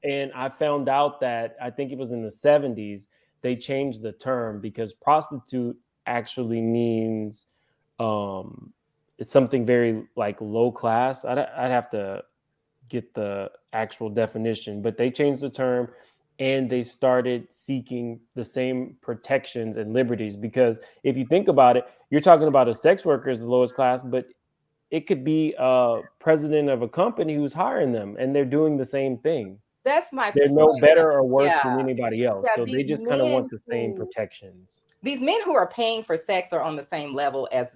and I found out that I think it was in the 70s they changed the term because prostitute actually means it's something very like low class. I'd have to get the actual definition, but they changed the term and they started seeking the same protections and liberties, because if you think about it, you're talking about a sex worker as the lowest class, but it could be a president of a company who's hiring them and they're doing the same thing. That's my They're point. no better or worse Yeah. than anybody else. Yeah, So they these just kind of men want the same who- protections. These men who are paying for sex are on the same level as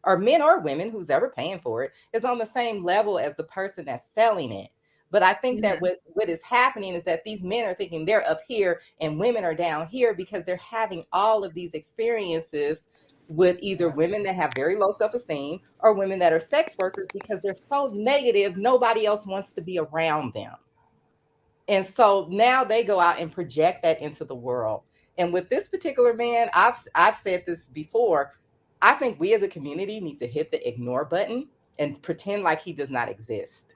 or men or women who's ever paying for it is on the same level as the person that's selling it. But I think that what is happening is that these men are thinking they're up here and women are down here because they're having all of these experiences with either women that have very low self-esteem or women that are sex workers because they're so negative, nobody else wants to be around them. And so now they go out and project that into the world. And with this particular man, I've said this before, I think we as a community need to hit the ignore button and pretend like he does not exist.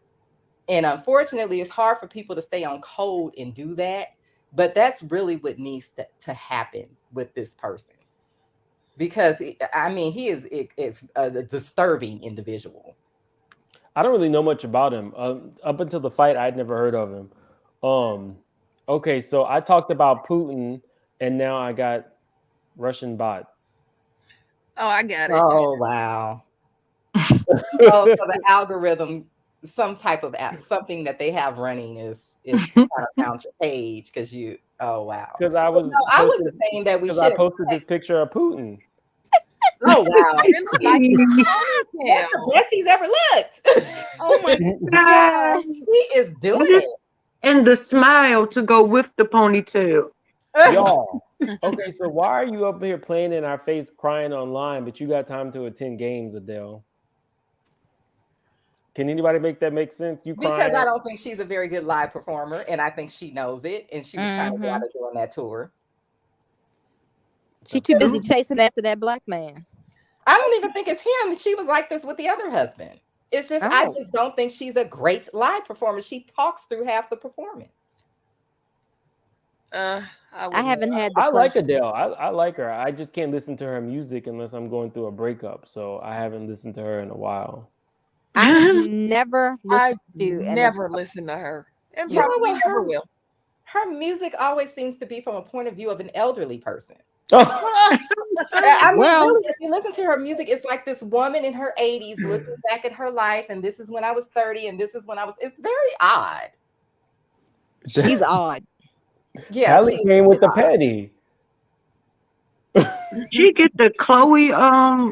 And unfortunately, it's hard for people to stay on code and do that. But that's really what needs to happen with this person. Because, I mean, he is a disturbing individual. I don't really know much about him. Up until the fight, I'd never heard of him. Okay, so I talked about Putin, and now I got Russian bots. Oh, I got it. Oh, wow. So the algorithm, some type of app, something that they have running is kind of found your page because you. Oh wow! Because I was saying that we should. I posted this picture of Putin. Oh wow! Like That's the best he's ever looked. Oh my God. He is doing it. And the smile to go with the ponytail. Y'all. Okay, so why are you up here playing in our face, crying online, but you got time to attend games, Adele? Can anybody make that make sense? You crying? Because I don't think she's a very good live performer, and I think she knows it, and she was trying to go out and do on that tour. She too busy chasing after that black man. I don't even think it's him. She was like this with the other husband. It's just I just don't think she's a great live performer. She talks through half the performance. I haven't had the I like pleasure. Adele. I like her. I just can't listen to her music unless I'm going through a breakup. So I haven't listened to her in a while. I've never listened listened to her. And You know probably what? never will. Her music always seems to be from a point of view of an elderly person. Oh. I mean, really, if you listen to her music, it's like this woman in her 80s looking back at her life, and this is when I was 30, and this is when I was. It's very odd. She's odd. Yeah, Kelly came with the petty. Did she get the Chloe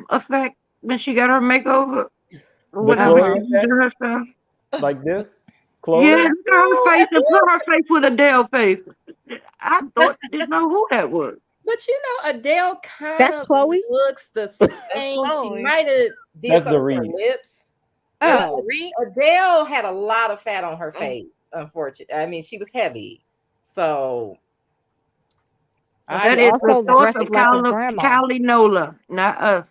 effect when she got her makeover? The Chloe effect? Like this? Chloe? Yeah, look at her face and put her face with Adele face. I didn't know who that was. But you know, Adele kind That's of Chloe? looks the same. She might have did That's something with her Dorit. lips. Oh. Adele had a lot of fat on her face, unfortunately. I mean, she was heavy. So That is the source of Callie Nola, not us.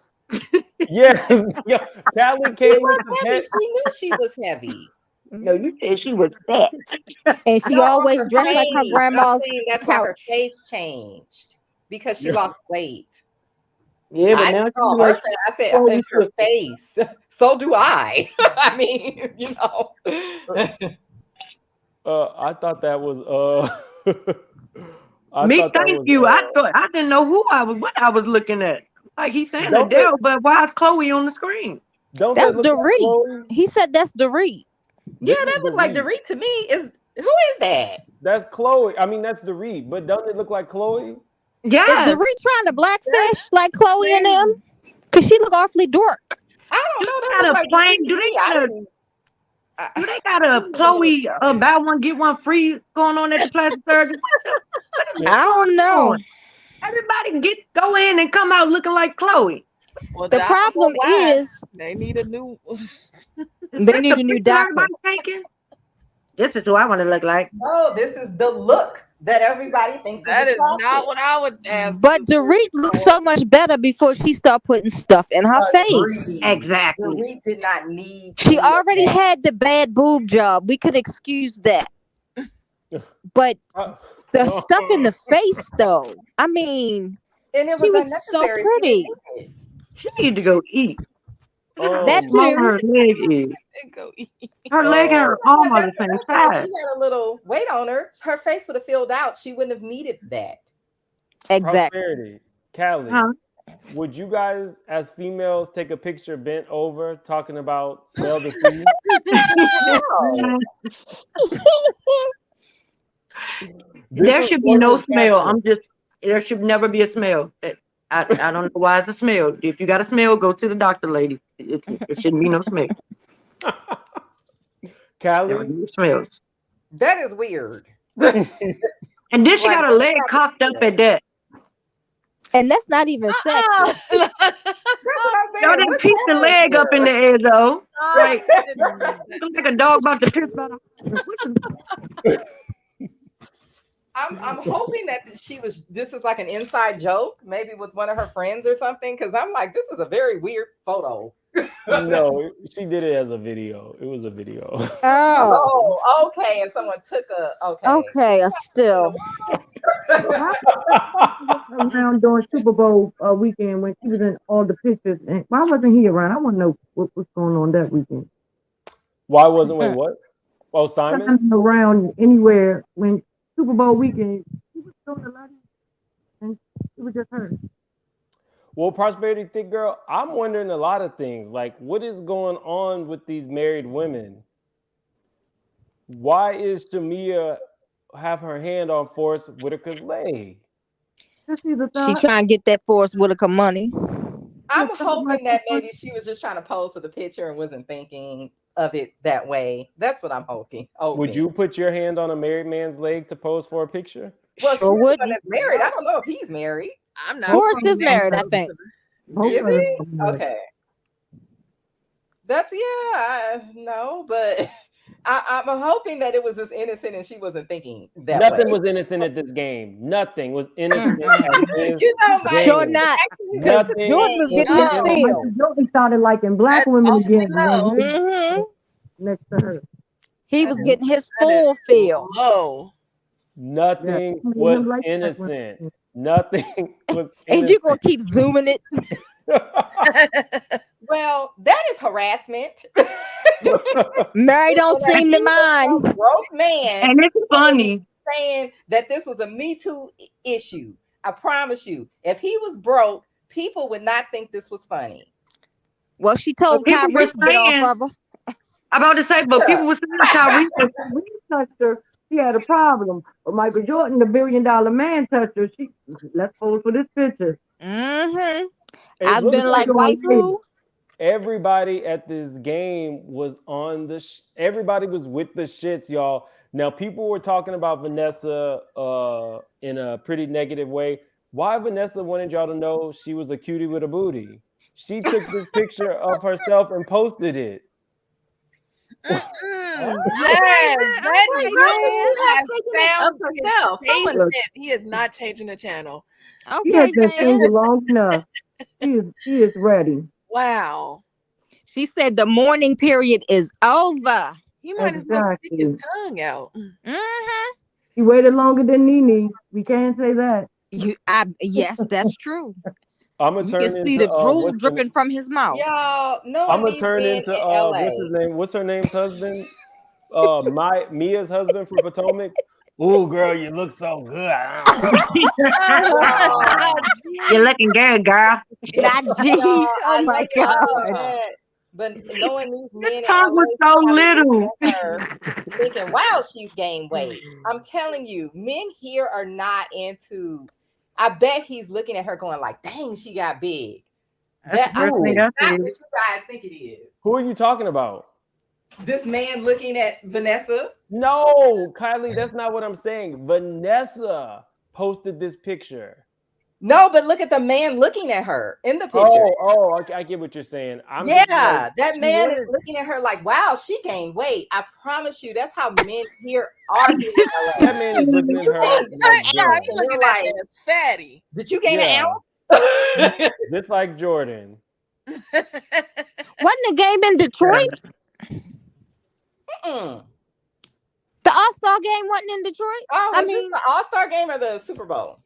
Yes. Yo, Callie came with the heavy. petty. She knew she was heavy. No, you said she was fat. And she always dressed like her grandma's That's why her couch. face changed because she lost weight. Yeah, but now saw her, I said her face. So do I. I mean, you know. I thought that was Thank you. I didn't know what I was looking at. Like he's saying Don't Adele, but why is Chloe on the screen? That's Dorit. He said that's Dorit. Yeah, that looked like Dorit to me. Who is that? That's Chloe. I mean, that's Dorit, but doesn't it look like Chloe? Yeah. Is Dorit trying to blackfish like Chloe and them? Because she look awfully dork. I don't know. That look like do they got a Chloe buy one get one free going on at the plastic surgery? I don't know. Everybody go in and come out looking like Chloe. Well, The problem is they need a new. They need a new doctor. This is who I want to look like. No, this is the look that everybody thinks That is attractive. not what I would ask. But Dorit looked so much better before she started putting stuff in her face. Exactly. Dorit did not need. She already had the bad boob job. We could excuse that. But the stuff in the face, though, I mean, and it she was so unnecessary. pretty. She need to go eat. That How too. her leg is. Go eat. Her leg and her arm are the same If size. she had a little weight on her, her face would have filled out. She wouldn't have needed that. Exactly. Prosperity. Callie, would you guys, as females, take a picture bent over talking about smell the sea? There should be no smell. There should never be a smell. I don't know why it's a smell. If you got a smell, go to the doctor, ladies. It shouldn't be no smell. Callie? Smells. That is weird. And then she got her leg cocked up at that. And that's not even sexy. That's what I'm saying. Y'all didn't pick the leg up in the air, though. Like, looks like a dog about to piss out. I'm hoping that this is like an inside joke, maybe with one of her friends or something, because I'm like, this is a very weird photo. No, she did it as a video. It was a video. Oh, okay. And someone took Okay, still. Around during Super Bowl weekend when she was in all the pictures, and why wasn't he around? I want to know what's going on that weekend. Why wasn't what? Oh, Simon? Around anywhere when Super Bowl weekend, he was doing a lot, and it was just her. Well, Prosperity Thick Girl, I'm wondering a lot of things. Like, what is going on with these married women? Why is Shamia have her hand on Forrest Whitaker's leg? She trying to get that Forrest Whitaker money. I'm hoping that maybe she was just trying to pose for the picture and wasn't thinking of it that way. That's what I'm hoping. Would you put your hand on a married man's leg to pose for a picture? Well, Sure she's the one wouldn't. that's married. I don't know if he's married. I'm not. Forrest is married, I think. Is he? Okay. That's no, but I'm hoping that it was just innocent and she wasn't thinking that Nothing way. was innocent at this game. Nothing was innocent at this You know, game. Sure not. Nothing Jordan was getting his feel. Jordan started liking black women again. Mm-hmm. Next to her. He was getting his full feel. Oh. Nothing was innocent. Nothing was innocent. And you gonna keep zooming it? Well, that is harassment. Mary don't seem to mind. Broke man. And it's funny saying that this was a Me Too issue. I promise you, if he was broke, people would not think this was funny. Well, she told people were Tyrese to get saying- off of her. I'm about to say, but people were saying Tyrese. We touched her. She had a problem. But Michael Jordan, the $1 billion man, touched her. Let's pose for this picture. Mm-hmm. It I've looks been like, waifu. Everybody at this game was on everybody was with the shits, y'all. Now, people were talking about Vanessa in a pretty negative way. Why Vanessa wanted y'all to know she was a cutie with a booty? She took this picture of herself and posted it. He is not changing the channel. He has Okay, been man. single long enough. He is ready. Wow. She said the mourning period is over. He might as well stick his Exactly. tongue out. Mm-hmm. He waited longer than Nene. We can't say that. Yes, that's true. I'm You gonna turn can into see the drool what's dripping from his mouth. Y'all know I'm gonna turn into LA. what's his name? What's her name's husband? Mia's husband from Potomac. Ooh, girl, you look so good. You're looking good, girl. Not G. Oh my God. But knowing these men in tongue was LA so little. thinking, wow, she's gained weight. I'm telling you, men here are not into. I bet he's looking at her going like, dang, she got big. That's the first thing I That's said. what you guys think it is. Who are you talking about? This man looking at Vanessa. No, Kylie, that's not what I'm saying. Vanessa posted this picture. No, but look at the man looking at her in the picture. Oh, I get what you're saying. I'm Yeah, just like, that she man is wanted- looking at her like, wow, she gained weight. I promise you, that's how men here are here in LA. that man is looking at her like, Yeah, he damn. looking You're at like, that fatty. did you gain Yeah. an ounce? Just like Jordan. Wasn't the game in Detroit? Mm-mm. The All-Star game wasn't in Detroit. Oh, I was mean, this the All-Star game or the Super Bowl?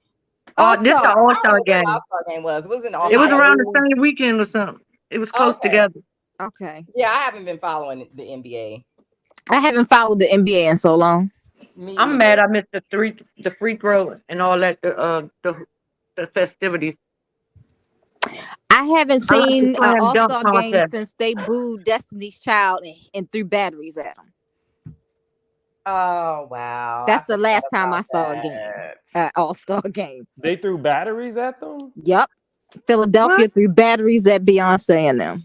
This the All-Star. I don't know All-Star what the game. All-Star game was. It was in It was Ohio. around the same weekend or something. It was close Okay. together. Okay. Yeah, I haven't been following the NBA. I haven't followed the NBA in so long. I'm mad I missed the free throw and all that, the festivities. I haven't I like the seen an slam dunk All-Star game contest. since they booed Destiny's Child and threw batteries at him. Oh wow. That's the last forgot time I about saw a that. game, All-Star game. They threw batteries at them? Yep. Philadelphia threw batteries at Beyonce and them.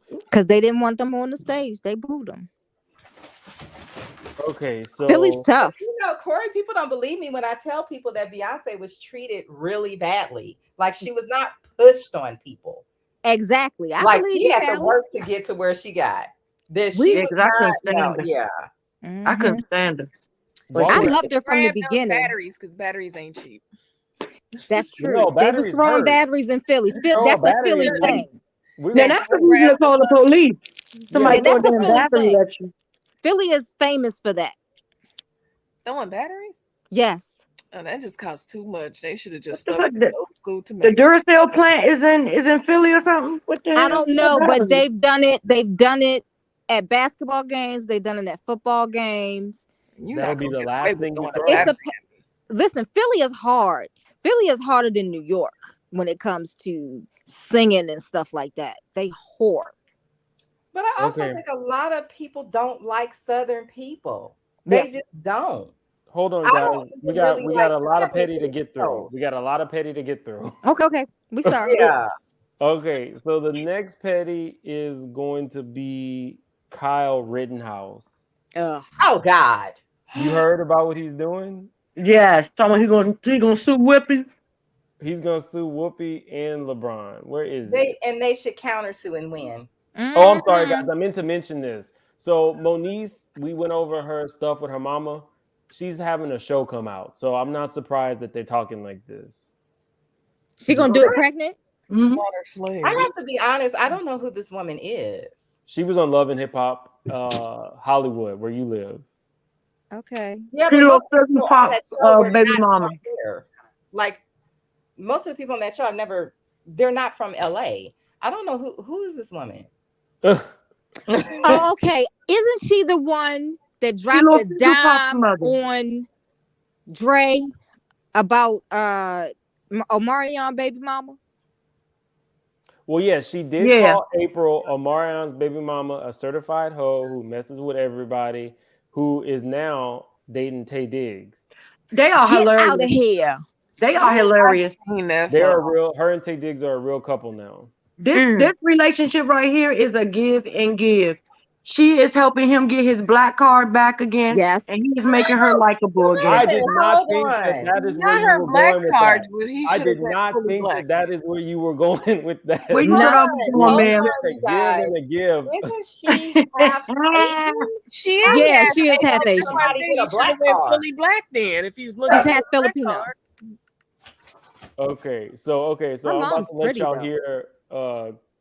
Because they didn't want them on the stage. They booed them. Okay, so Philly's tough. You know, Corey, people don't believe me when I tell people that Beyonce was treated really badly. Like she was not pushed on people. Exactly. I like believe she you, had to Callie. work to get to where she got. That We- she was Exactly, not, no, stand her. yeah. I couldn't stand her. Why I would- loved her from the Grab those beginning. batteries because batteries ain't cheap. That's true. No, they was batteries throwing hurt. batteries in Philly. throw That's a battery Philly at thing. me. We Now gonna that's the reason to call the police. Somebody Yeah, throw a that's a damn Philly battery thing. at you. Philly is famous for that. Throwing batteries? Yes. Oh, that just costs too much. They should have just What the stuck fuck, with the- the old school The tomato. Duracell plant is in Philly or something. What the hell? I don't know, What but battery? they've done it. They've done it at basketball games. They've done it at football games. You That'll not be gonna the get last away with thing you throwing throw. a It's a battery. listen. Philly is hard. Philly is harder than New York when it comes to singing and stuff like that. They whore. But I also Okay. think a lot of people don't like Southern people. They Yeah. just don't. Hold on, I guys. don't We even got really we got like a lot of family petty to get through. videos. We got a lot of petty to get through. Okay. We sorry. Yeah. Okay, so the next petty is going to be Kyle Rittenhouse. Ugh. Oh God. You heard about what he's doing? Yes, someone he gonna sue Whippy. He's gonna sue Whoopi and LeBron. Where is They it? and they should countersue and win. Oh, I'm sorry, Mhm. guys. I meant to mention this. So Moniece, we went over her stuff with her mama. She's having a show come out, so I'm not surprised that they're talking like this. She gonna do it pregnant? Mhm. Slaughter slave. I have to be honest. I don't know who this woman is. She was on Love and Hip Hop, Hollywood, where you live. Okay. Yeah, She but do a most of the certain people on pop, that show were baby not mama. from here. Like most of the people on that show, they're not from LA. I don't know who is this woman. Oh, okay. Isn't she the one that dropped little the single pop dime mother. on Dre about Omarion baby mama? Well, yeah, she did Yeah. call April Omarion's baby mama a certified hoe who messes with everybody, who is now dating Tay Diggs. They are Get hilarious. out of here. They are hilarious. Ain't that They're a fun. real. Her and Tay Diggs are a real couple now. This relationship right here is a give and give. She is helping him get his black card back again, Yes. and he's making her likable I again. did not Hold think that on. that is where Not you her were black going with card, that. but he I should did have not fully think black. that is where you were going with that. Well, you know what I was doing, Hold man. on, It's you a give guys. and a give. Isn't she half Asian? She is. Yeah, half she is Asian. half That's Asian. why I Somebody said with a he should have black went card. fully black then. If he was looking She's for half a black Filipino. card. Okay, so Her I'm about mom's to let pretty, y'all though. hear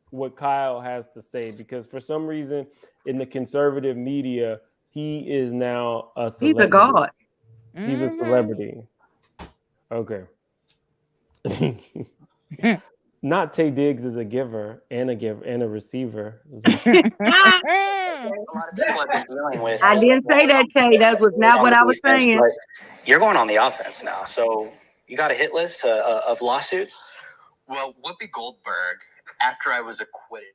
what Kyle has to say, because for some reason in the conservative media, he is now a He's celebrity. a god. He's a Mhm. celebrity. Okay. Not Tay Diggs is a giver and a receiver. A lot of people have been dealing with. I didn't say that, Tay. That was not what I was defense, saying. but you're going on the offense now, so you got a hit list of lawsuits. Well, Whoopi Goldberg, after I was acquitted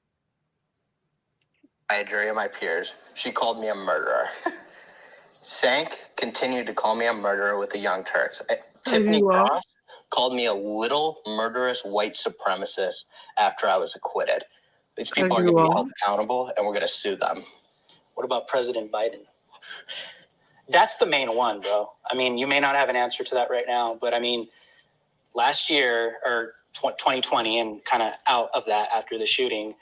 by a jury of my peers, she called me a murderer. Sank continued to call me a murderer with the Young Turks. Tiffany you are. Cross called me a little murderous white supremacist after I was acquitted. These people are you going to be are. held accountable, and we're going to sue them. What about President Biden? That's the main one, bro. I mean, you may not have an answer to that right now, but I mean, last year or 2020 and kind of out of that after the shooting,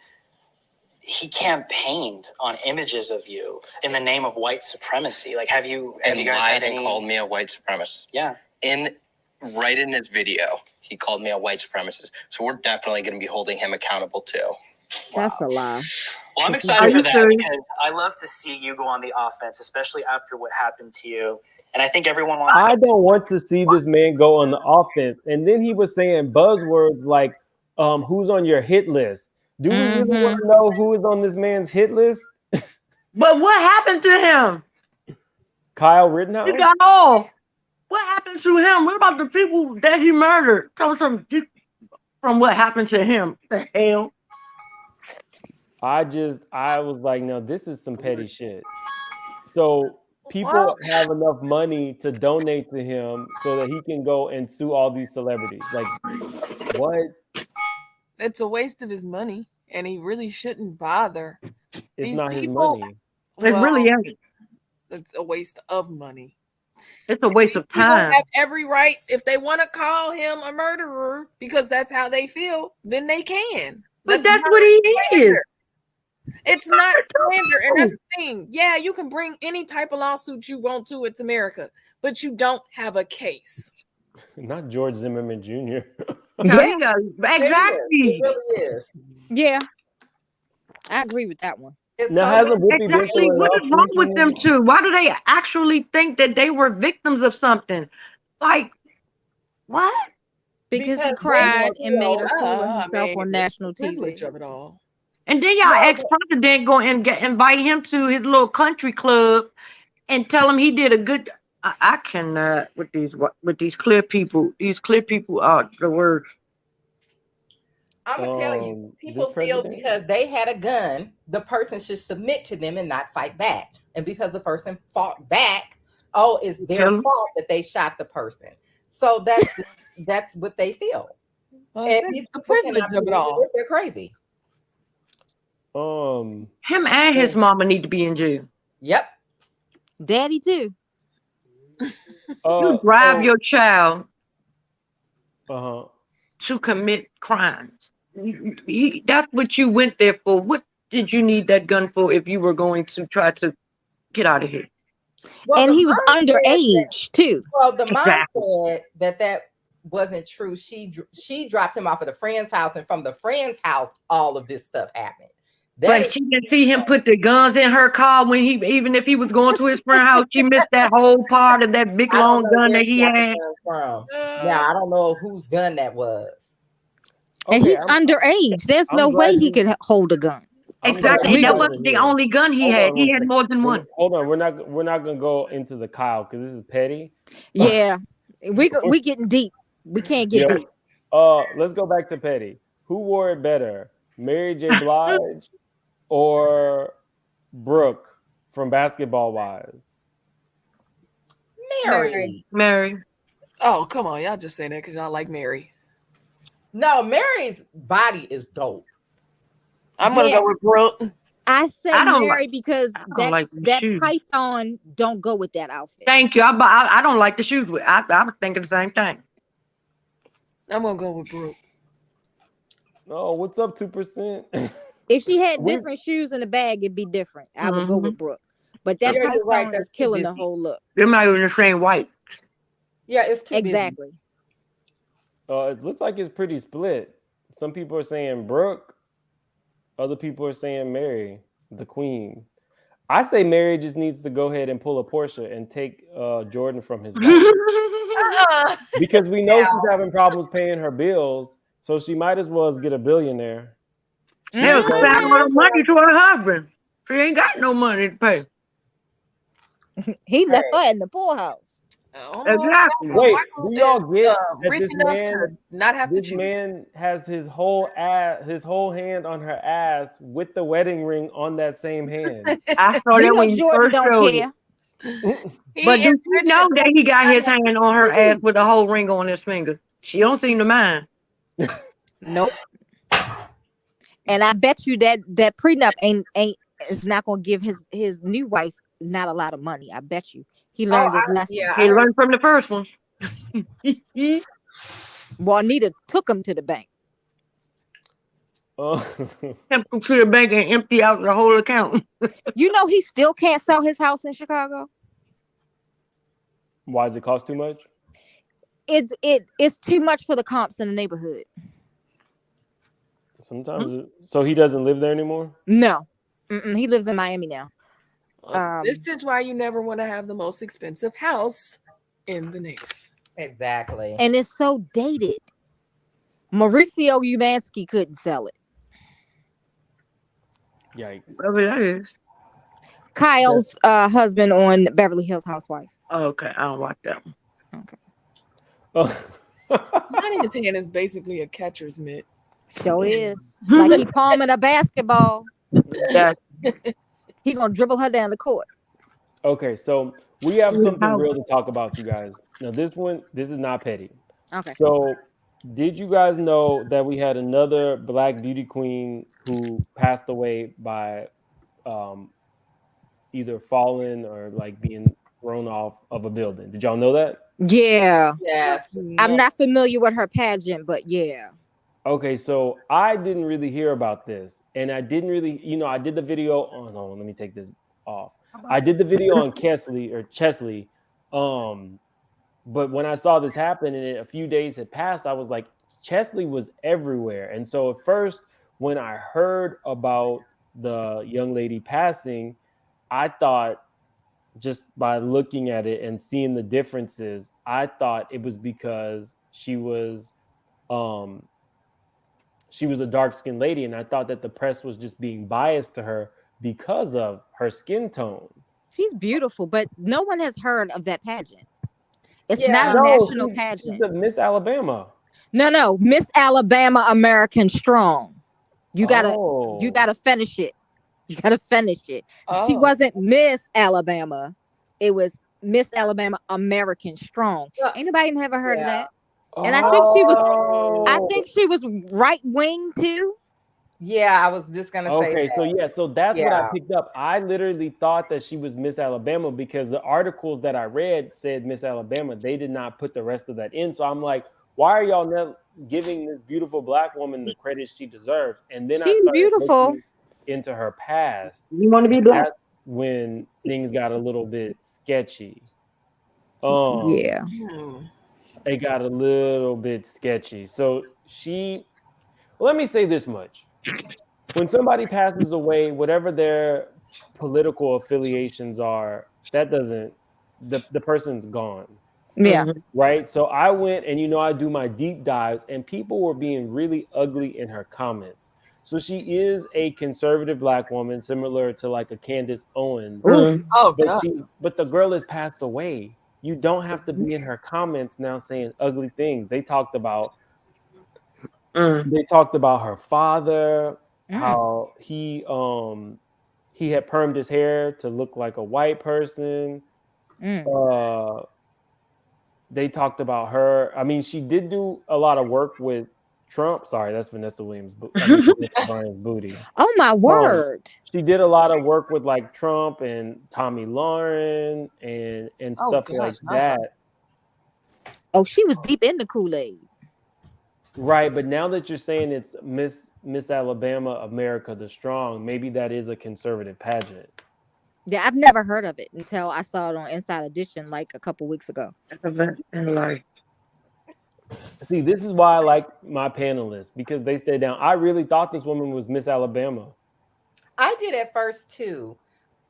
he campaigned on images of you in the name of white supremacy. Like, have you guys had any? Called me a white supremacist. Yeah. Right in his video, he called me a white supremacist. So we're definitely going to be holding him accountable too. That's a lie. Well, I'm excited for that because I love to see you go on the offense, especially after what happened to you. And I think everyone wants. I don't want to see this man go on the offense. And then he was saying buzzwords like, "Who's on your hit list?" Do we really want to know who is on this man's hit list? But what happened to him? Kyle Rittenhouse. He got off. What happened to him? What about the people that he murdered? Tell us from what happened to him. The hell? I was like, no, this is some petty shit. So people have enough money to donate to him so that he can go and sue all these celebrities. Like, what? It's a waste of his money, and he really shouldn't bother. It's These not his people- money. It really isn't. It's a waste of money. It's a waste of People time. have every right, if they want to call him a murderer because that's how they feel, then they can. But that's what he is. It's not slander, and that's the thing. Yeah, you can bring any type of lawsuit you want to. It's America, but you don't have a case. Not George Zimmerman Jr. Yeah, It Exactly. really is. yeah. I agree with that one. It's Now, so hasn't Whoopi been Exactly. through What enough is wrong with them recently? two? Why do they actually think that they were victims of something? Like, what? Because he Because cried they and made a know, fool of I himself mean, on national the privilege TV. of it all. And then y'all ex-president go and invite him to his little country club and tell him he did a good. I cannot with these clear people. These clear people are the worst. I'm gonna tell you, This people feel president? because they had a gun, the person should submit to them and not fight back. And because the person fought back, it's their Tell 'em. fault that they shot the person. So that's what they feel. Well, And it's these the people privilege cannot of it believe all. it. They're crazy. Him and his mama need to be in jail. Yep. Daddy too. You drive your child Uh-huh. to commit crimes. That's what you went there for. What did you need that gun for if you were going to try to get out of here? Well, And the he was mom said underage too. Well, the mom Exactly. said that wasn't true. She dropped him off at a friend's house, and from the friend's house, all of this stuff happened. But she didn't see him put the guns in her car when even if he was going to his friend's house, she missed that whole part of that big I don't long know gun where that he got the had. gun from. Now I don't know whose gun that was. And he's underage. There's no way he could hold a gun. Exactly. And that wasn't the only gun he had. He had more than one. Hold on, we're not gonna go into the Kyle because this is petty. Yeah, we getting deep. We can't get deep. Let's go back to petty. Who wore it better, Mary J. Blige or Brooke from Basketball Wives? Mary. Oh, come on. Y'all just saying that because y'all like Mary. No, Mary's body is dope. I'm gonna go with Brooke. I say I don't Mary like- because don't like the that shoes. python don't go with that outfit. Thank you. I don't like the shoes. I was thinking the same thing. I'm gonna go with Brooke. Oh, what's up, 2%? If she had different shoes in the bag, it'd be different. I would go with Brooke. But that Yeah, you're python right, is that's too killing the busy. whole look. They're not even the same white. Yeah, it's too Exactly. It looks like it's pretty split. Some people are saying Brooke, other people are saying Mary, the queen. I say Mary just needs to go ahead and pull a Porsche and take Jordan from his wife. Because we know she's having problems paying her bills, so she might as well get a billionaire. Hell, she found all the money to her husband. She ain't got no money to pay. He left her in the poorhouse. Exactly. Wait, do y'all get that rich this enough man, to not have to this choose. man has his whole hand on her ass with the wedding ring on that same hand? I saw that when you first showed it. But do you know that he got his hand on her ass with a whole ring on his finger? She don't seem to mind. Nope. And I bet you that prenup is not gonna give his new wife not a lot of money. I bet you he learned his lesson. He learned from the first one. Well, Anita took him to the bank. Him to the bank and empty out the whole account. You know he still can't sell his house in Chicago. Why does it cost too much? It's too much for the comps in the neighborhood. Sometimes. So he doesn't live there anymore? No. He lives in Miami now. This is why you never want to have the most expensive house in the neighborhood. Exactly. And it's so dated. Mauricio Umansky couldn't sell it. Yikes. Whatever that is. Kyle's husband on Beverly Hills Housewife. Oh, okay, I don't watch that one. Okay. Mine in his hand is basically a catcher's mitt. Sure is. Like he palming a basketball. Yeah. He gonna dribble her down the court. Okay, so we have something real to talk about, you guys. Now, this is not petty. Okay. So, did you guys know that we had another Black beauty queen who passed away by either falling or like being thrown off of a building? Did y'all know that? Yeah. Yes. I'm not familiar with her pageant, but yeah. Okay, so I didn't really hear about this, and I didn't really, I did the video. Oh no, let me take this off. I did the video on Chesley, but when I saw this happen and a few days had passed, I was like, Chesley was everywhere. And so at first, when I heard about the young lady passing, I thought, just by looking at it and seeing the differences, I thought it was because she was a dark-skinned lady, and I thought that the press was just being biased to her because of her skin tone. She's beautiful, but no one has heard of that pageant. It's Yeah. not a national pageant. She's the Miss Alabama. No, Miss Alabama American Strong. You gotta finish it. You gotta finish it. Oh. She wasn't Miss Alabama. It was Miss Alabama American Strong. Anybody never heard of that? And I think she was right wing too. Yeah, I was just gonna say. Okay, that. so that's what I picked up. I literally thought that she was Miss Alabama because the articles that I read said Miss Alabama. They did not put the rest of that in. So I'm like, why are y'all not giving this beautiful Black woman the credit she deserves? And then She's beautiful. looking into her past. You want to be Black? That's when things got a little bit sketchy. Yeah. It got a little bit sketchy. So let me say this much. When somebody passes away, whatever their political affiliations are, that doesn't, the person's gone. Yeah. Right. So I went and, I do my deep dives and people were being really ugly in her comments. So she is a conservative Black woman, similar to like a Candace Owens. But the girl has passed away. You don't have to be in her comments now saying ugly things. They talked about her father, how he had permed his hair to look like a white person. They talked about her. I mean, she did do a lot of work with Trump. Sorry, that's Vanessa Williams. Brian's booty. Oh my word! She did a lot of work with like Trump and Tommy Lauren and stuff like that. Oh, she was deep in the Kool-Aid. Right, but now that you're saying it's Miss Alabama America the Strong, maybe that is a conservative pageant. Yeah, I've never heard of it until I saw it on Inside Edition like a couple weeks ago. See, this is why I like my panelists, because they stay down. I really thought this woman was Miss Alabama. I did at first too,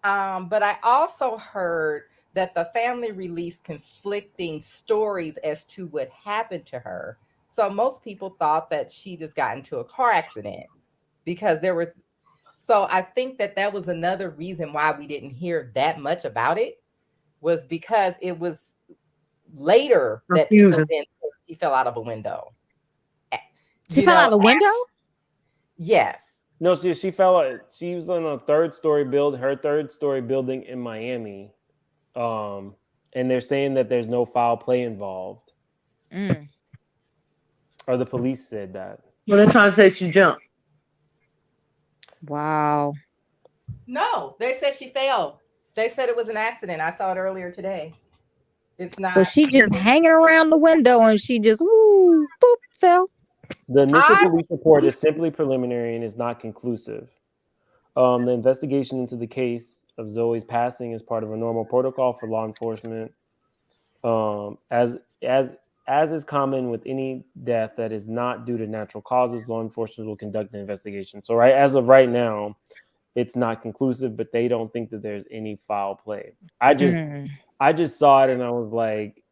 but I also heard that the family released conflicting stories as to what happened to her. So most people thought that she just got into a car accident because there was. So I think that was another reason why we didn't hear that much about it, was because it was later that people then said she fell out of a window. She fell out of a window? Yes. No, she fell out. She was on a third story building in Miami. And they're saying that there's no foul play involved. Or the police said that. Well, they're trying to say she jumped. Wow. No, they said she fell. They said it was an accident. I saw it earlier today. It's not. So she just hanging around the window and she just woo boop fell. The initial police report is simply preliminary and is not conclusive. The investigation into the case of Zoe's passing is part of a normal protocol for law enforcement. As is common with any death that is not due to natural causes, law enforcement will conduct an investigation. So, as of right now, it's not conclusive, but they don't think that there's any foul play. I just saw it and I was like,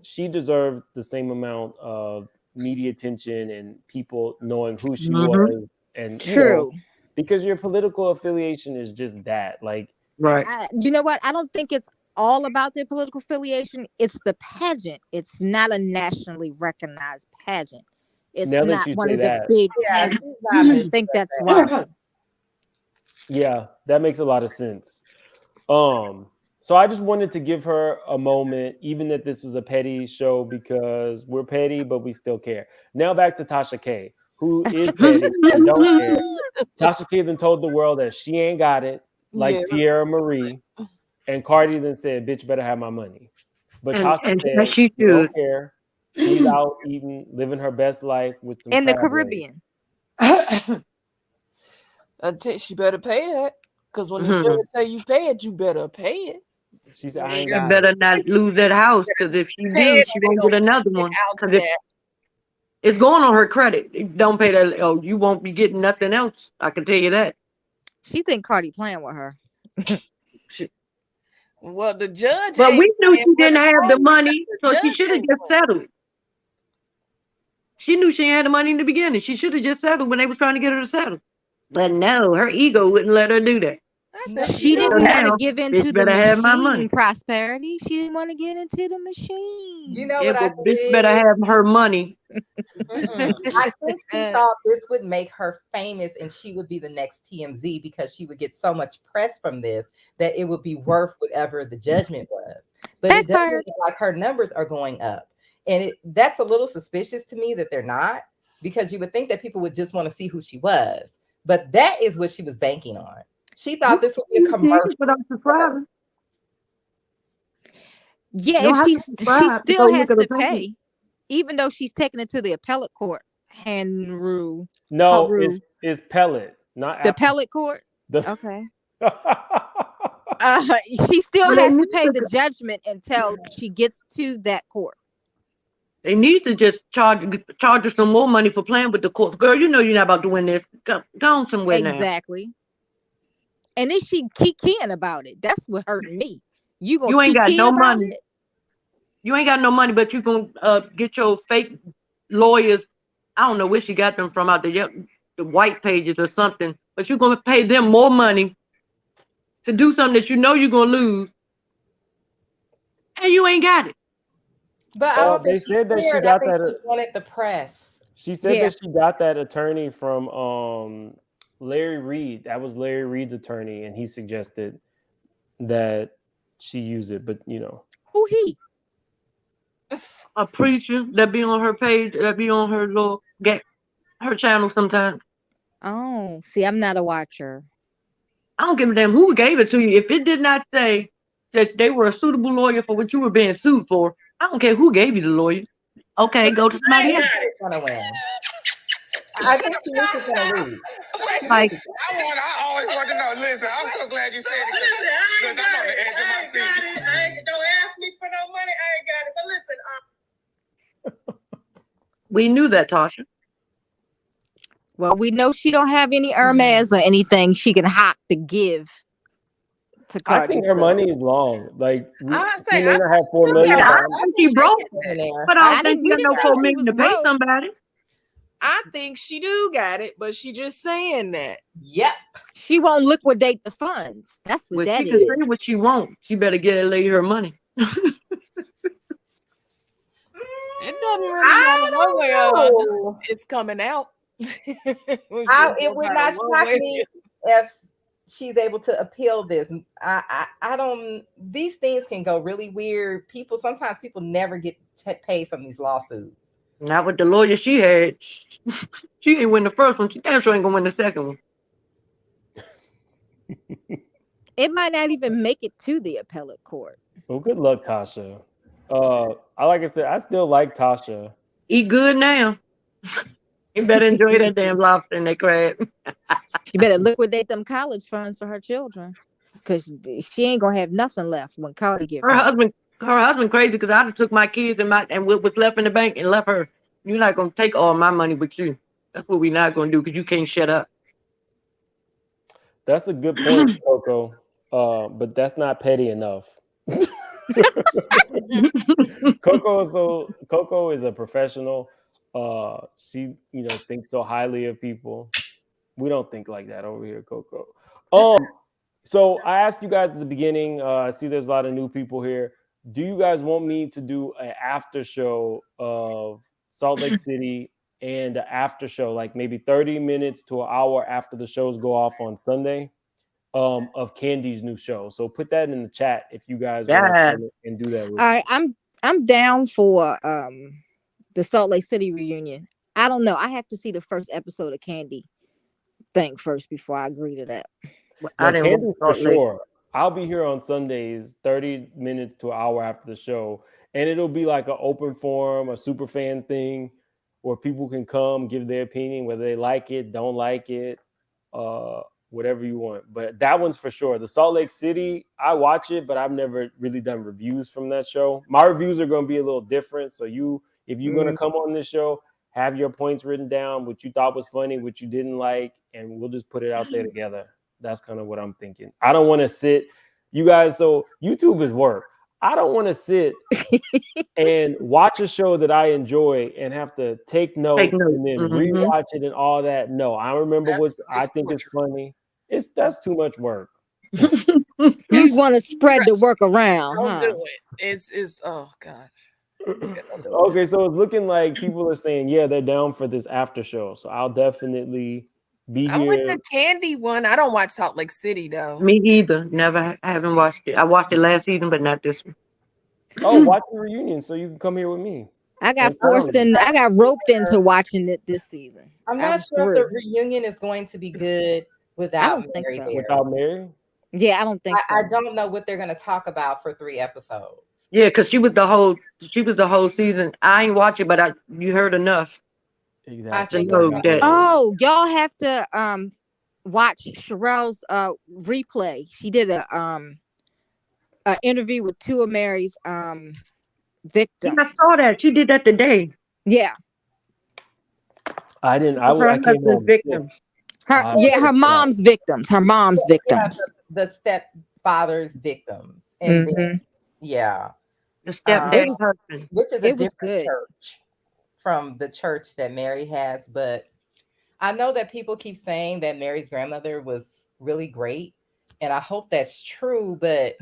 she deserved the same amount of media attention and people knowing who she was, and true, because your political affiliation is just that. Like, right. You know what? I don't think it's all about their political affiliation. It's the pageant. It's not a nationally recognized pageant. It's now that not you one say of the that, big pageants. I think that's why. yeah, that makes a lot of sense. So I just wanted to give her a moment, even that this was a petty show, because we're petty, but we still care. Now back to Tasha K, who is petty and don't care. Tasha K then told the world that she ain't got it, like Tierra Marie, and Cardi then said, "Bitch, better have my money." But Tasha said she don't care. She's out eating, living her best life with some in the crab legs. Caribbean. She better pay that, because when the judge say you pay it, you better pay it. She said, "I ain't You got better it." not lose that house, because if she do, she won't get another one. Because it's going on her credit. Don't pay that. Oh, you won't be getting nothing else. I can tell you that. She think Cardi playing with her. Well, the judge. But we knew she didn't have the money, so she should have just settled. She knew she had the money in the beginning. She should have just settled when they was trying to get her to settle. But no, her ego wouldn't let her do that. She didn't want to give into the have my money. machine prosperity. She didn't want to get into the machine. You know what I Bitch think? better have her money. I think she thought this would make her famous and she would be the next TMZ because she would get so much press from this that it would be worth whatever the judgment was. But it doesn't look like her numbers are going up. And that's a little suspicious to me that they're not, because you would think that people would just want to see who she was. But that is what she was banking on. She thought this would be a commercial. But I'm surprised. Yeah, if she still has to pay, even though she's taking it to the appellate court. No, it's pellet, not the apple. appellate court. Okay. She still has to pay the judgment until she gets to that court. They need to just charge her some more money for playing with the courts. Girl, you know you're not about to win this. Go on somewhere now. Exactly. And then she kikiing about it. That's what hurting me. You ain't got no money. You ain't got no money, but you gonna get your fake lawyers. I don't know where she got them from, out the white pages or something. But you're gonna pay them more money to do something that you know you're gonna lose, and you ain't got it. But I don't think they said that she got that. She wanted the press. She said that she got that attorney from Larry Reed. That was Larry Reed's attorney, and he suggested that she use it. But who he? A preacher that be on her page, that be on her her channel sometimes. Oh, see, I'm not a watcher. I don't give a damn who gave it to you. If it did not say that they were a suitable lawyer for what you were being sued for, I don't care who gave you the lawyer. Okay, go to somebody else. I think she knew she was gonna lose. Like, I always want to know. Listen, I'm so glad you said it. Listen, I'm on the edge of my seat. Don't ask me for no money. I ain't got it. But listen, we knew that, Tasha. Well, we know she don't have any Hermes or anything she can hop to give to Cardi. I think her money is long. Like, I she may not have $4 million. I think she broke, but I don't think you got no $4 million to pay somebody. I think she do got it, but she just saying that. Yep. She won't liquidate the funds. That's what that she can is. say what she wants. She better get that lady her money. It doesn't really matter one way or another. It's coming out. It would not shock me if she's able to appeal this. I don't. These things can go really weird. Sometimes people never get paid from these lawsuits. Not with the lawyer she had. She didn't win the first one. She damn sure ain't gonna win the second one. It might not even make it to the appellate court. Well, good luck, Tasha. Like I said, I still like Tasha. Eat good now. You better enjoy that damn lobster and that crab. She better liquidate them college funds for her children, because she ain't gonna have nothing left when Cardi get Her fired. husband crazy because I just took my kids and what was left in the bank and left her. You're not gonna take all my money with you. That's what we're not gonna do because you can't shut up. That's a good point, Coco. But that's not petty enough. Coco is a professional. She thinks so highly of people. We don't think like that over here, Coco. So I asked you guys at the beginning. I see there's a lot of new people here. Do you guys want me to do an after show of Salt Lake City and an after show, like maybe 30 minutes to an hour after the shows go off on Sunday, of Candy's new show? So put that in the chat if you guys want to and do that with All right, I'm down for the Salt Lake City reunion. I don't know. I have to see the first episode of Candy thing first before I agree to that. No, Candy's for sure. I'll be here on Sundays, 30 minutes to an hour after the show, and it'll be like an open forum, a super fan thing, where people can come give their opinion, whether they like it, don't like it, whatever you want. But that one's for sure. The Salt Lake City, I watch it, but I've never really done reviews from that show. My reviews are going to be a little different. So if you're going to come on this show, have your points written down, what you thought was funny, what you didn't like, and we'll just put it out there together. That's kind of what I'm thinking. I don't want to sit, you guys. So YouTube is work. I don't want to sit and watch a show that I enjoy and have to take notes and then rewatch it and all that. No, I remember what I think is funny. That's too much work. You want to spread the work around, Don't huh? do it. It's oh god. Okay, so it's looking like people are saying, yeah, they're down for this after show. So I'll definitely be I'm here. with the Candy one. I don't watch Salt Lake City though. Me either. Never. I haven't watched it. I watched it last season, but not this one. Oh, watch the reunion so you can come here with me. I got I got roped into watching it this season. I'm not sure if the reunion is going to be good without Mary there. Without Mary? Yeah, I don't think so. I don't know what they're going to talk about for 3 episodes. Yeah, because she was the whole season. I ain't watch it, but you heard enough. Exactly. Oh, y'all have to watch Sherelle's replay. She did a interview with 2 of Mary's victims. Yeah, I saw that. She did that today. Yeah. I didn't. I came home victims. Her mom's victims. Her mom's victims. The stepfather's victims. And then, the stepdad's husband. Which is a different church from the church that Mary has. But I know that people keep saying that Mary's grandmother was really great. And I hope that's true, but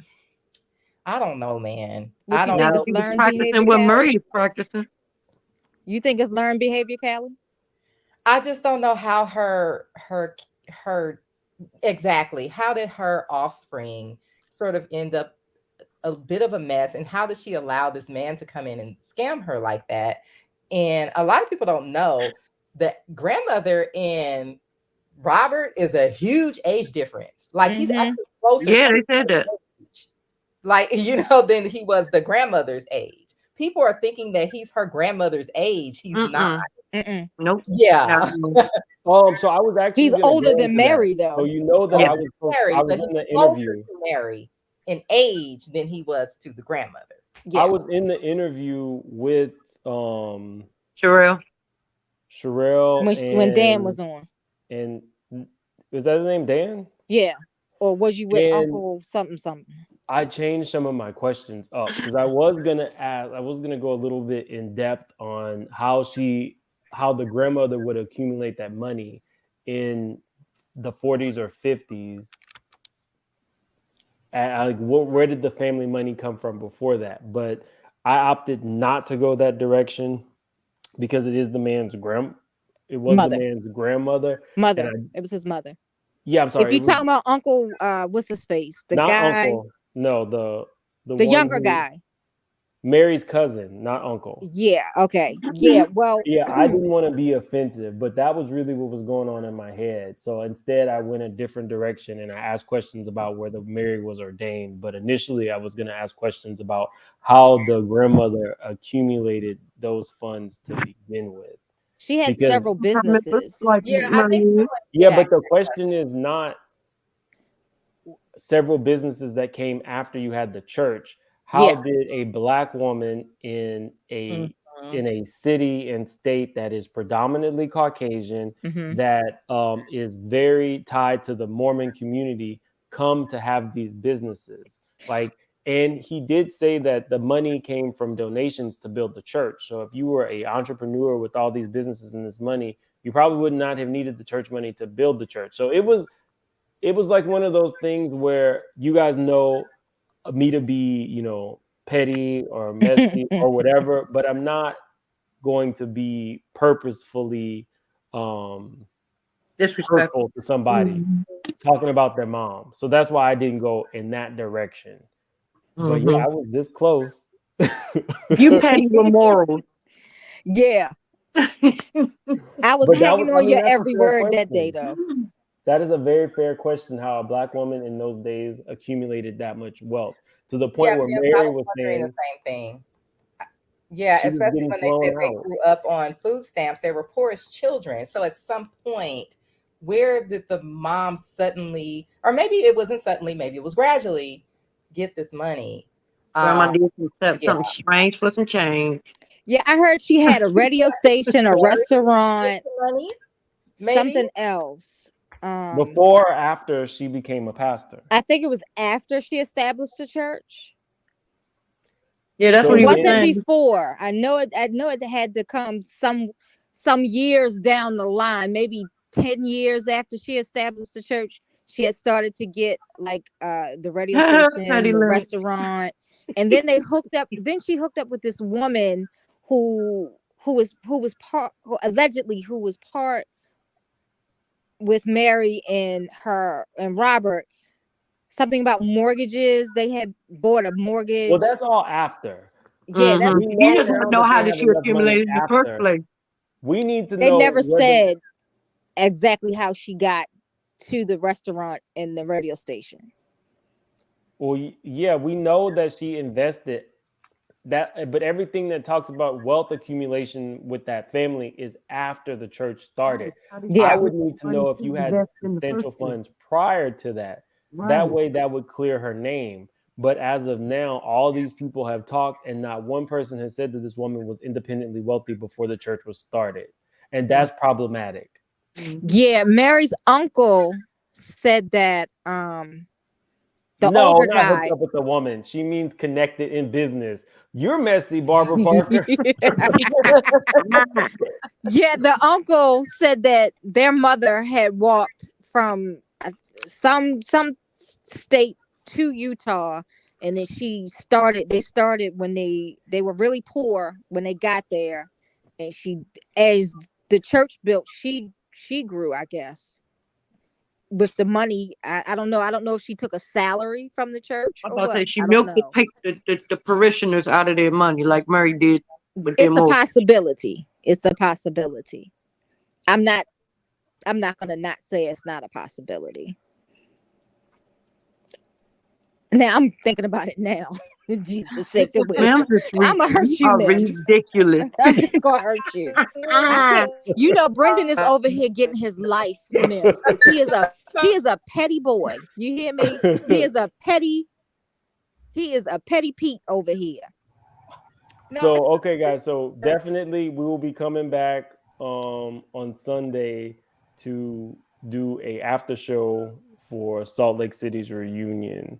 I don't know, man. I don't know. It's learned practicing behavior, what Murray is practicing. You think it's learned behavior, Callie? I just don't know how her exactly. How did her offspring sort of end up a bit of a mess? And how did she allow this man to come in and scam her like that? And a lot of people don't know that grandmother and Robert is a huge age difference. Like he's actually closer. Yeah, they said that. Like, than he was the grandmother's age. People are thinking that he's her grandmother's age. He's not. Nope. Yeah. So I was actually. He's older than Mary, though. So you know that I was in the interview. To Mary in age than he was to the grandmother. Yeah. I was in the interview with Sherelle. When Dan was on. And was that his name, Dan? Yeah. Or was you with Uncle something? I changed some of my questions up because I was gonna go a little bit in depth on how the grandmother would accumulate that money in the 40s or 50s. Where did the family money come from before that? But I opted not to go that direction because it is the man's It was the man's grandmother. It was his mother. Yeah, I'm sorry. If you're talking about Uncle, what's his face? The not guy. Uncle. No, the younger guy. Mary's cousin, not uncle. Yeah. Okay. Yeah. Well. Yeah, I didn't want to be offensive, but that was really what was going on in my head. So instead, I went a different direction and I asked questions about whether Mary was ordained. But initially, I was going to ask questions about how the grandmother accumulated those funds to begin with. She had Because several businesses. I think yeah, but the question is not several businesses that came after you had the church. How did a Black woman in a city and state that is predominantly Caucasian, that is very tied to the Mormon community, come to have these businesses? Like, and he did say that the money came from donations to build the church. So if you were an entrepreneur with all these businesses and this money, you probably would not have needed the church money to build the church. So it was like one of those things where you guys know me to be, you know, petty or messy or whatever, but I'm not going to be purposefully disrespectful to somebody talking about their mom. So that's why I didn't go in that direction. But yeah, I was this close. You petty with morals. Yeah. I was hanging on your every word that day, though. That is a very fair question, how a Black woman in those days accumulated that much wealth, to the point where Mary was saying the same thing. Yeah, she was especially getting when they said thrown they out. grew up on food stamps, they were poor as children. So at some point, where did the mom suddenly, or maybe it wasn't suddenly, maybe it was gradually, get this money? Grandma did something strange for some change. Yeah, I heard she had a radio station, a restaurant, money, something else. Before or after she became a pastor? I think it was after she established the church. Yeah, that's So what It he was wasn't saying. before. I know it had to come some years down the line, maybe 10 years after she established the church. She had started to get like the radio station, the restaurant, and then they hooked up. Then she hooked up with this woman who was part with Mary and Robert. Something about mortgages. They had bought a mortgage. Well, that's all after. Yeah, that's You just want to know how did she accumulate in the first place. We need to they know. never said exactly how she got to the restaurant and the radio station. Well, yeah, we know that she invested that, but everything that talks about wealth accumulation with that family is after the church started. Yeah. I would need to know if you had substantial funds prior to that. That way, that would clear her name. But as of now, all these people have talked, and not one person has said that this woman was independently wealthy before the church was started, and that's problematic. Yeah, Mary's uncle said that the no, older not guy hooked up with the woman. She means connected in business. You're messy, Barbara Parker. Yeah, the uncle said that their mother had walked from some state to Utah, and then they started when they were really poor when they got there, and as the church built, she grew, I guess, with the money. I don't know if she took a salary from the church or what. She milked the parishioners out of their money like Mary did with their It's a possibility. It's a possibility. I'm not gonna not say it's not a possibility. Now I'm thinking about it now. Jesus, take the wheel. I'm gonna hurt you, Mims. Ridiculous. I'm just gonna hurt you. You know, Brendan is over here getting his life, Mims, because he is a petty boy. You hear me? He is a petty Pete over here. So okay, guys. So definitely we will be coming back on Sunday to do a after show for Salt Lake City's reunion.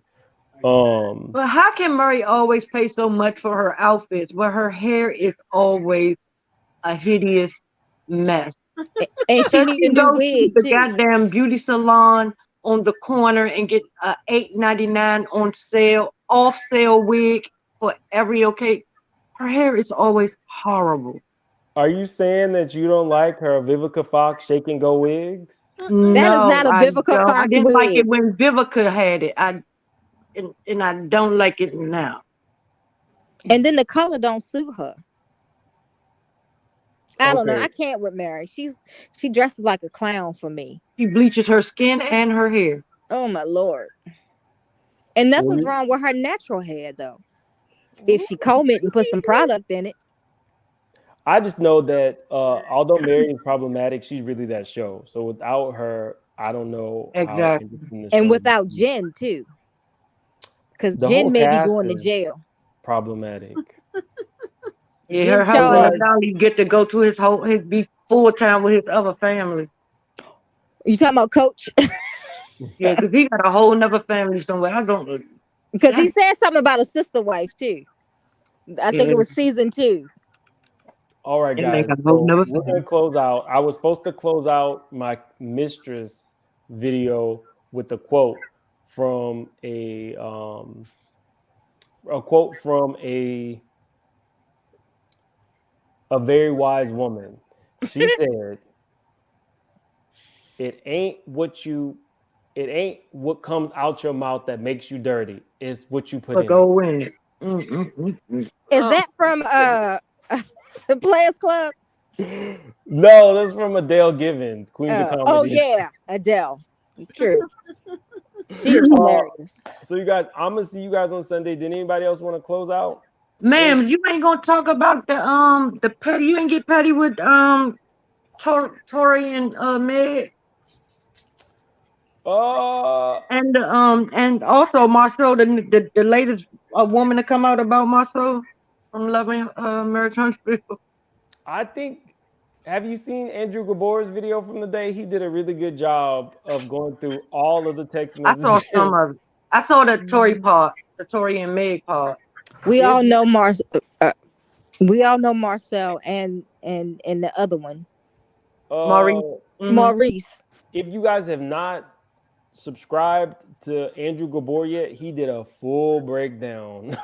But how can Murray always pay so much for her outfits, but her hair is always a hideous mess? And she needs a new wig to the too. goddamn beauty salon on the corner and get a $8.99 on sale, off sale wig for every occasion. Her hair is always horrible. Are you saying that you don't like her Vivica Fox shake and go wigs? No, that is not a Vivica Fox I didn't wig. like it when Vivica had it. And I don't like it now. And then the color don't suit her. I don't know. Okay. I can't with Mary. She dresses like a clown for me. She bleaches her skin and her hair. Oh my Lord. And Well, nothing's wrong with her natural hair though. If she comb it and put some product in it. I just know that although Mary is problematic, she's really that show. So without her, I don't know how Exactly. interesting the And show without would be. Jen too. Because The whole Jen may be cast going to is jail. problematic. Yeah, Jen her husband Shaw. will finally get to go to his be full time with his other family. You talking about Coach? Yeah, because he got a whole nother family somewhere. I don't know. Because he said something about a sister wife too. I think Yeah, it was season 2. All right, they make guys. a whole So nother we're family. gonna close out. I was supposed to close out my mistress video with a quote from a very wise woman. She said, it ain't what comes out your mouth that makes you dirty. It's what you put But in it. go in it. Is that from Players Club? No, that's from Adele Givens, Queens of Comedy. Oh yeah, Adele. True. She is hilarious. So you guys, I'm gonna see you guys on Sunday. Did anybody else want to close out? Ma'am, you ain't gonna talk about the petty. You ain't get petty with Tori and Meg. And also Marceau, the latest woman to come out about Marceau from Loving Mary Cosby. I think. Have you seen Andrew Gabor's video from the day? He did a really good job of going through all of the text I saw messages. some of it. I saw the Tori part, the Tori and Meg part. We all know we all know Marcel and the other one. Maurice. Maurice. If you guys have not subscribed to Andrew Gabor yet, he did a full breakdown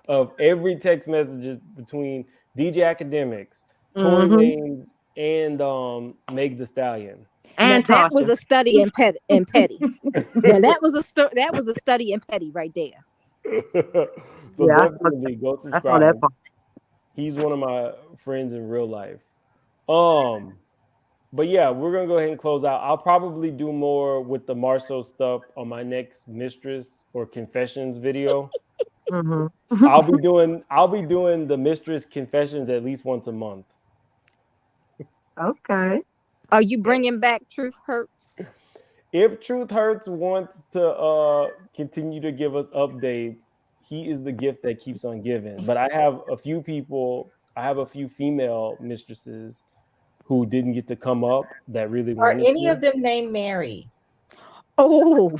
of every text messages between DJ Academics, Tory Lanez, and Meg Thee Stallion. And now, that was a study in petty. Now that was a study in petty right there. So Yeah, definitely go I saw subscribe. that part. He's one of my friends in real life. But yeah, we're gonna go ahead and close out. I'll probably do more with the Marceau stuff on my next mistress or confessions video. I'll be doing the mistress confessions at least once a month. Okay. Are you bringing back Truth Hurts? If Truth Hurts wants to continue to give us updates, he is the gift that keeps on giving. But I have a few female mistresses who didn't get to come up that really Are wanted any to. of them named Mary? Oh.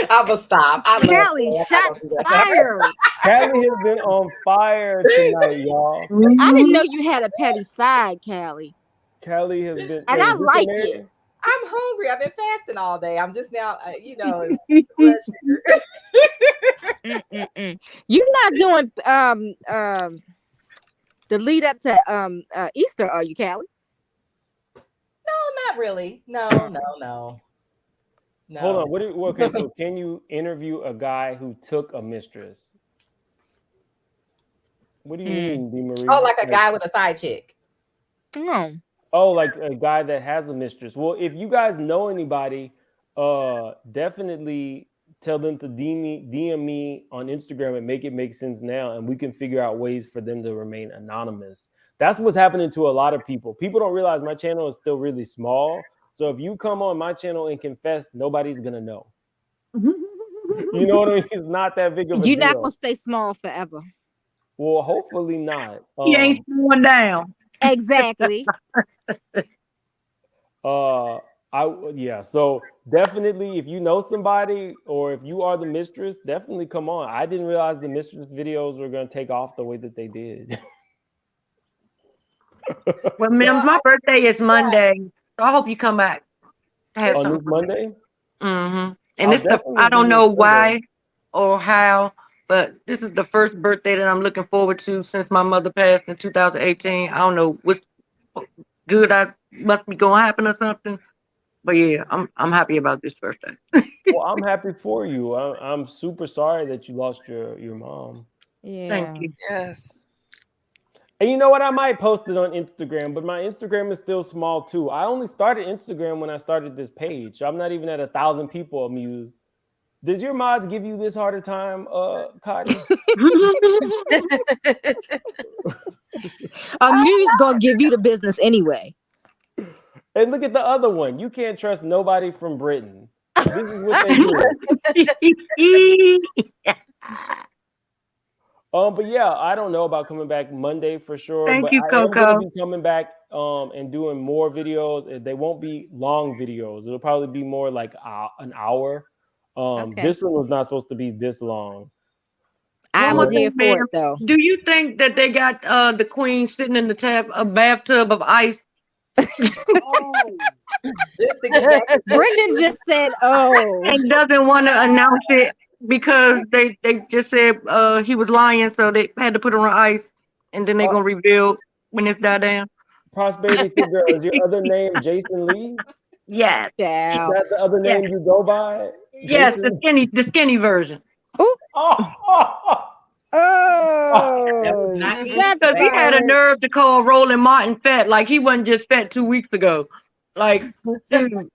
I will stop. Callie, shots fired. Callie has been on fire tonight, y'all. I didn't know you had a petty side, Callie. Callie has been, and I like it. I'm hungry. I've been fasting all day. I'm just now, You're not doing the lead up to Easter, are you, Callie? No, not really. No. Hold on. Okay, so can you interview a guy who took a mistress? What do you mean, DeMarie? Oh, like a guy with a side chick. Oh, like a guy that has a mistress. Well, if you guys know anybody, definitely tell them to DM me on Instagram and make sense now, and we can figure out ways for them to remain anonymous. That's what's happening to a lot of people. People don't realize my channel is still really small. So if you come on my channel and confess, nobody's gonna know. You know what I mean? It's not that big of a deal. You're not gonna stay small forever. Well, hopefully not. He ain't slowing down. Exactly. So definitely, if you know somebody or if you are the mistress, definitely come on. I didn't realize the mistress videos were gonna take off the way that they did. Well, ma'am, my birthday is Monday, so I hope you come back. On this Monday? And I'll I don't definitely know be why or how, but this is the first birthday that I'm looking forward to since my mother passed in 2018. I don't know what's good. I must be gonna happen or something, But yeah, I'm happy about this birthday. Well, I'm happy for you. I'm super sorry that you lost your mom. Yeah. Thank you. Yes. And you know what? I might post it on Instagram, but my Instagram is still small too. I only started Instagram when I started this page. I'm not even at 1,000 people amused. Does your mods give you this harder time, Cotton? Amuse's gonna give you the business anyway. And look at the other one. You can't trust nobody from Britain. This is what they do. But yeah, I don't know about coming back Monday for sure. Thank but you, I am Coco. going to be coming back and doing more videos. They won't be long videos. It'll probably be more like an hour. Okay. This one was not supposed to be this long. I One was more here thing, for ma'am. it though. Do you think that they got the queen sitting in the bathtub of ice? Brendan just said, "Oh," and doesn't want to announce it because they just said he was lying, so they had to put her on ice, and then they're gonna reveal when it's died down. Prosperity Girl, is your other name Jason Lee? Yes. Is that the other name you go by? Yes, Jason? the skinny version. Oh, Because he had a nerve to call Roland Martin fat, like he wasn't just fat 2 weeks ago. Like, dude,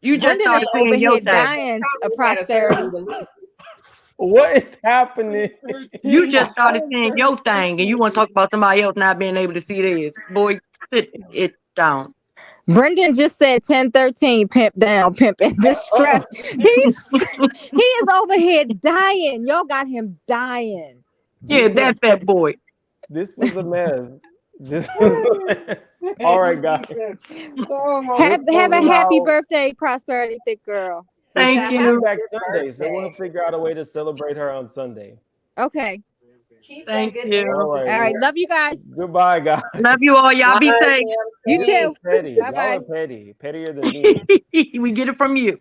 you just Brendan is started saying over your here thing. dying of prosperity. What is happening? You just started saying your thing, and you want to talk about somebody else not being able to see theirs. Boy, sit it down. Brendan just said 1013 pimp down, pimp in distress. He is over here dying. Y'all got him dying. Yeah, that fat boy. This was a mess. This was a mess. All right, guys. Have a happy birthday, Prosperity Thick Girl. Well, Thank she's you. coming back Sunday, so we'll figure out a way to celebrate her on Sunday. Okay. Thank you. All right. All right. Love you guys. Goodbye, guys. Love you all. Y'all be safe. You too. Petty. Y'all Bye-bye. are petty. Pettier than me. We get it from you.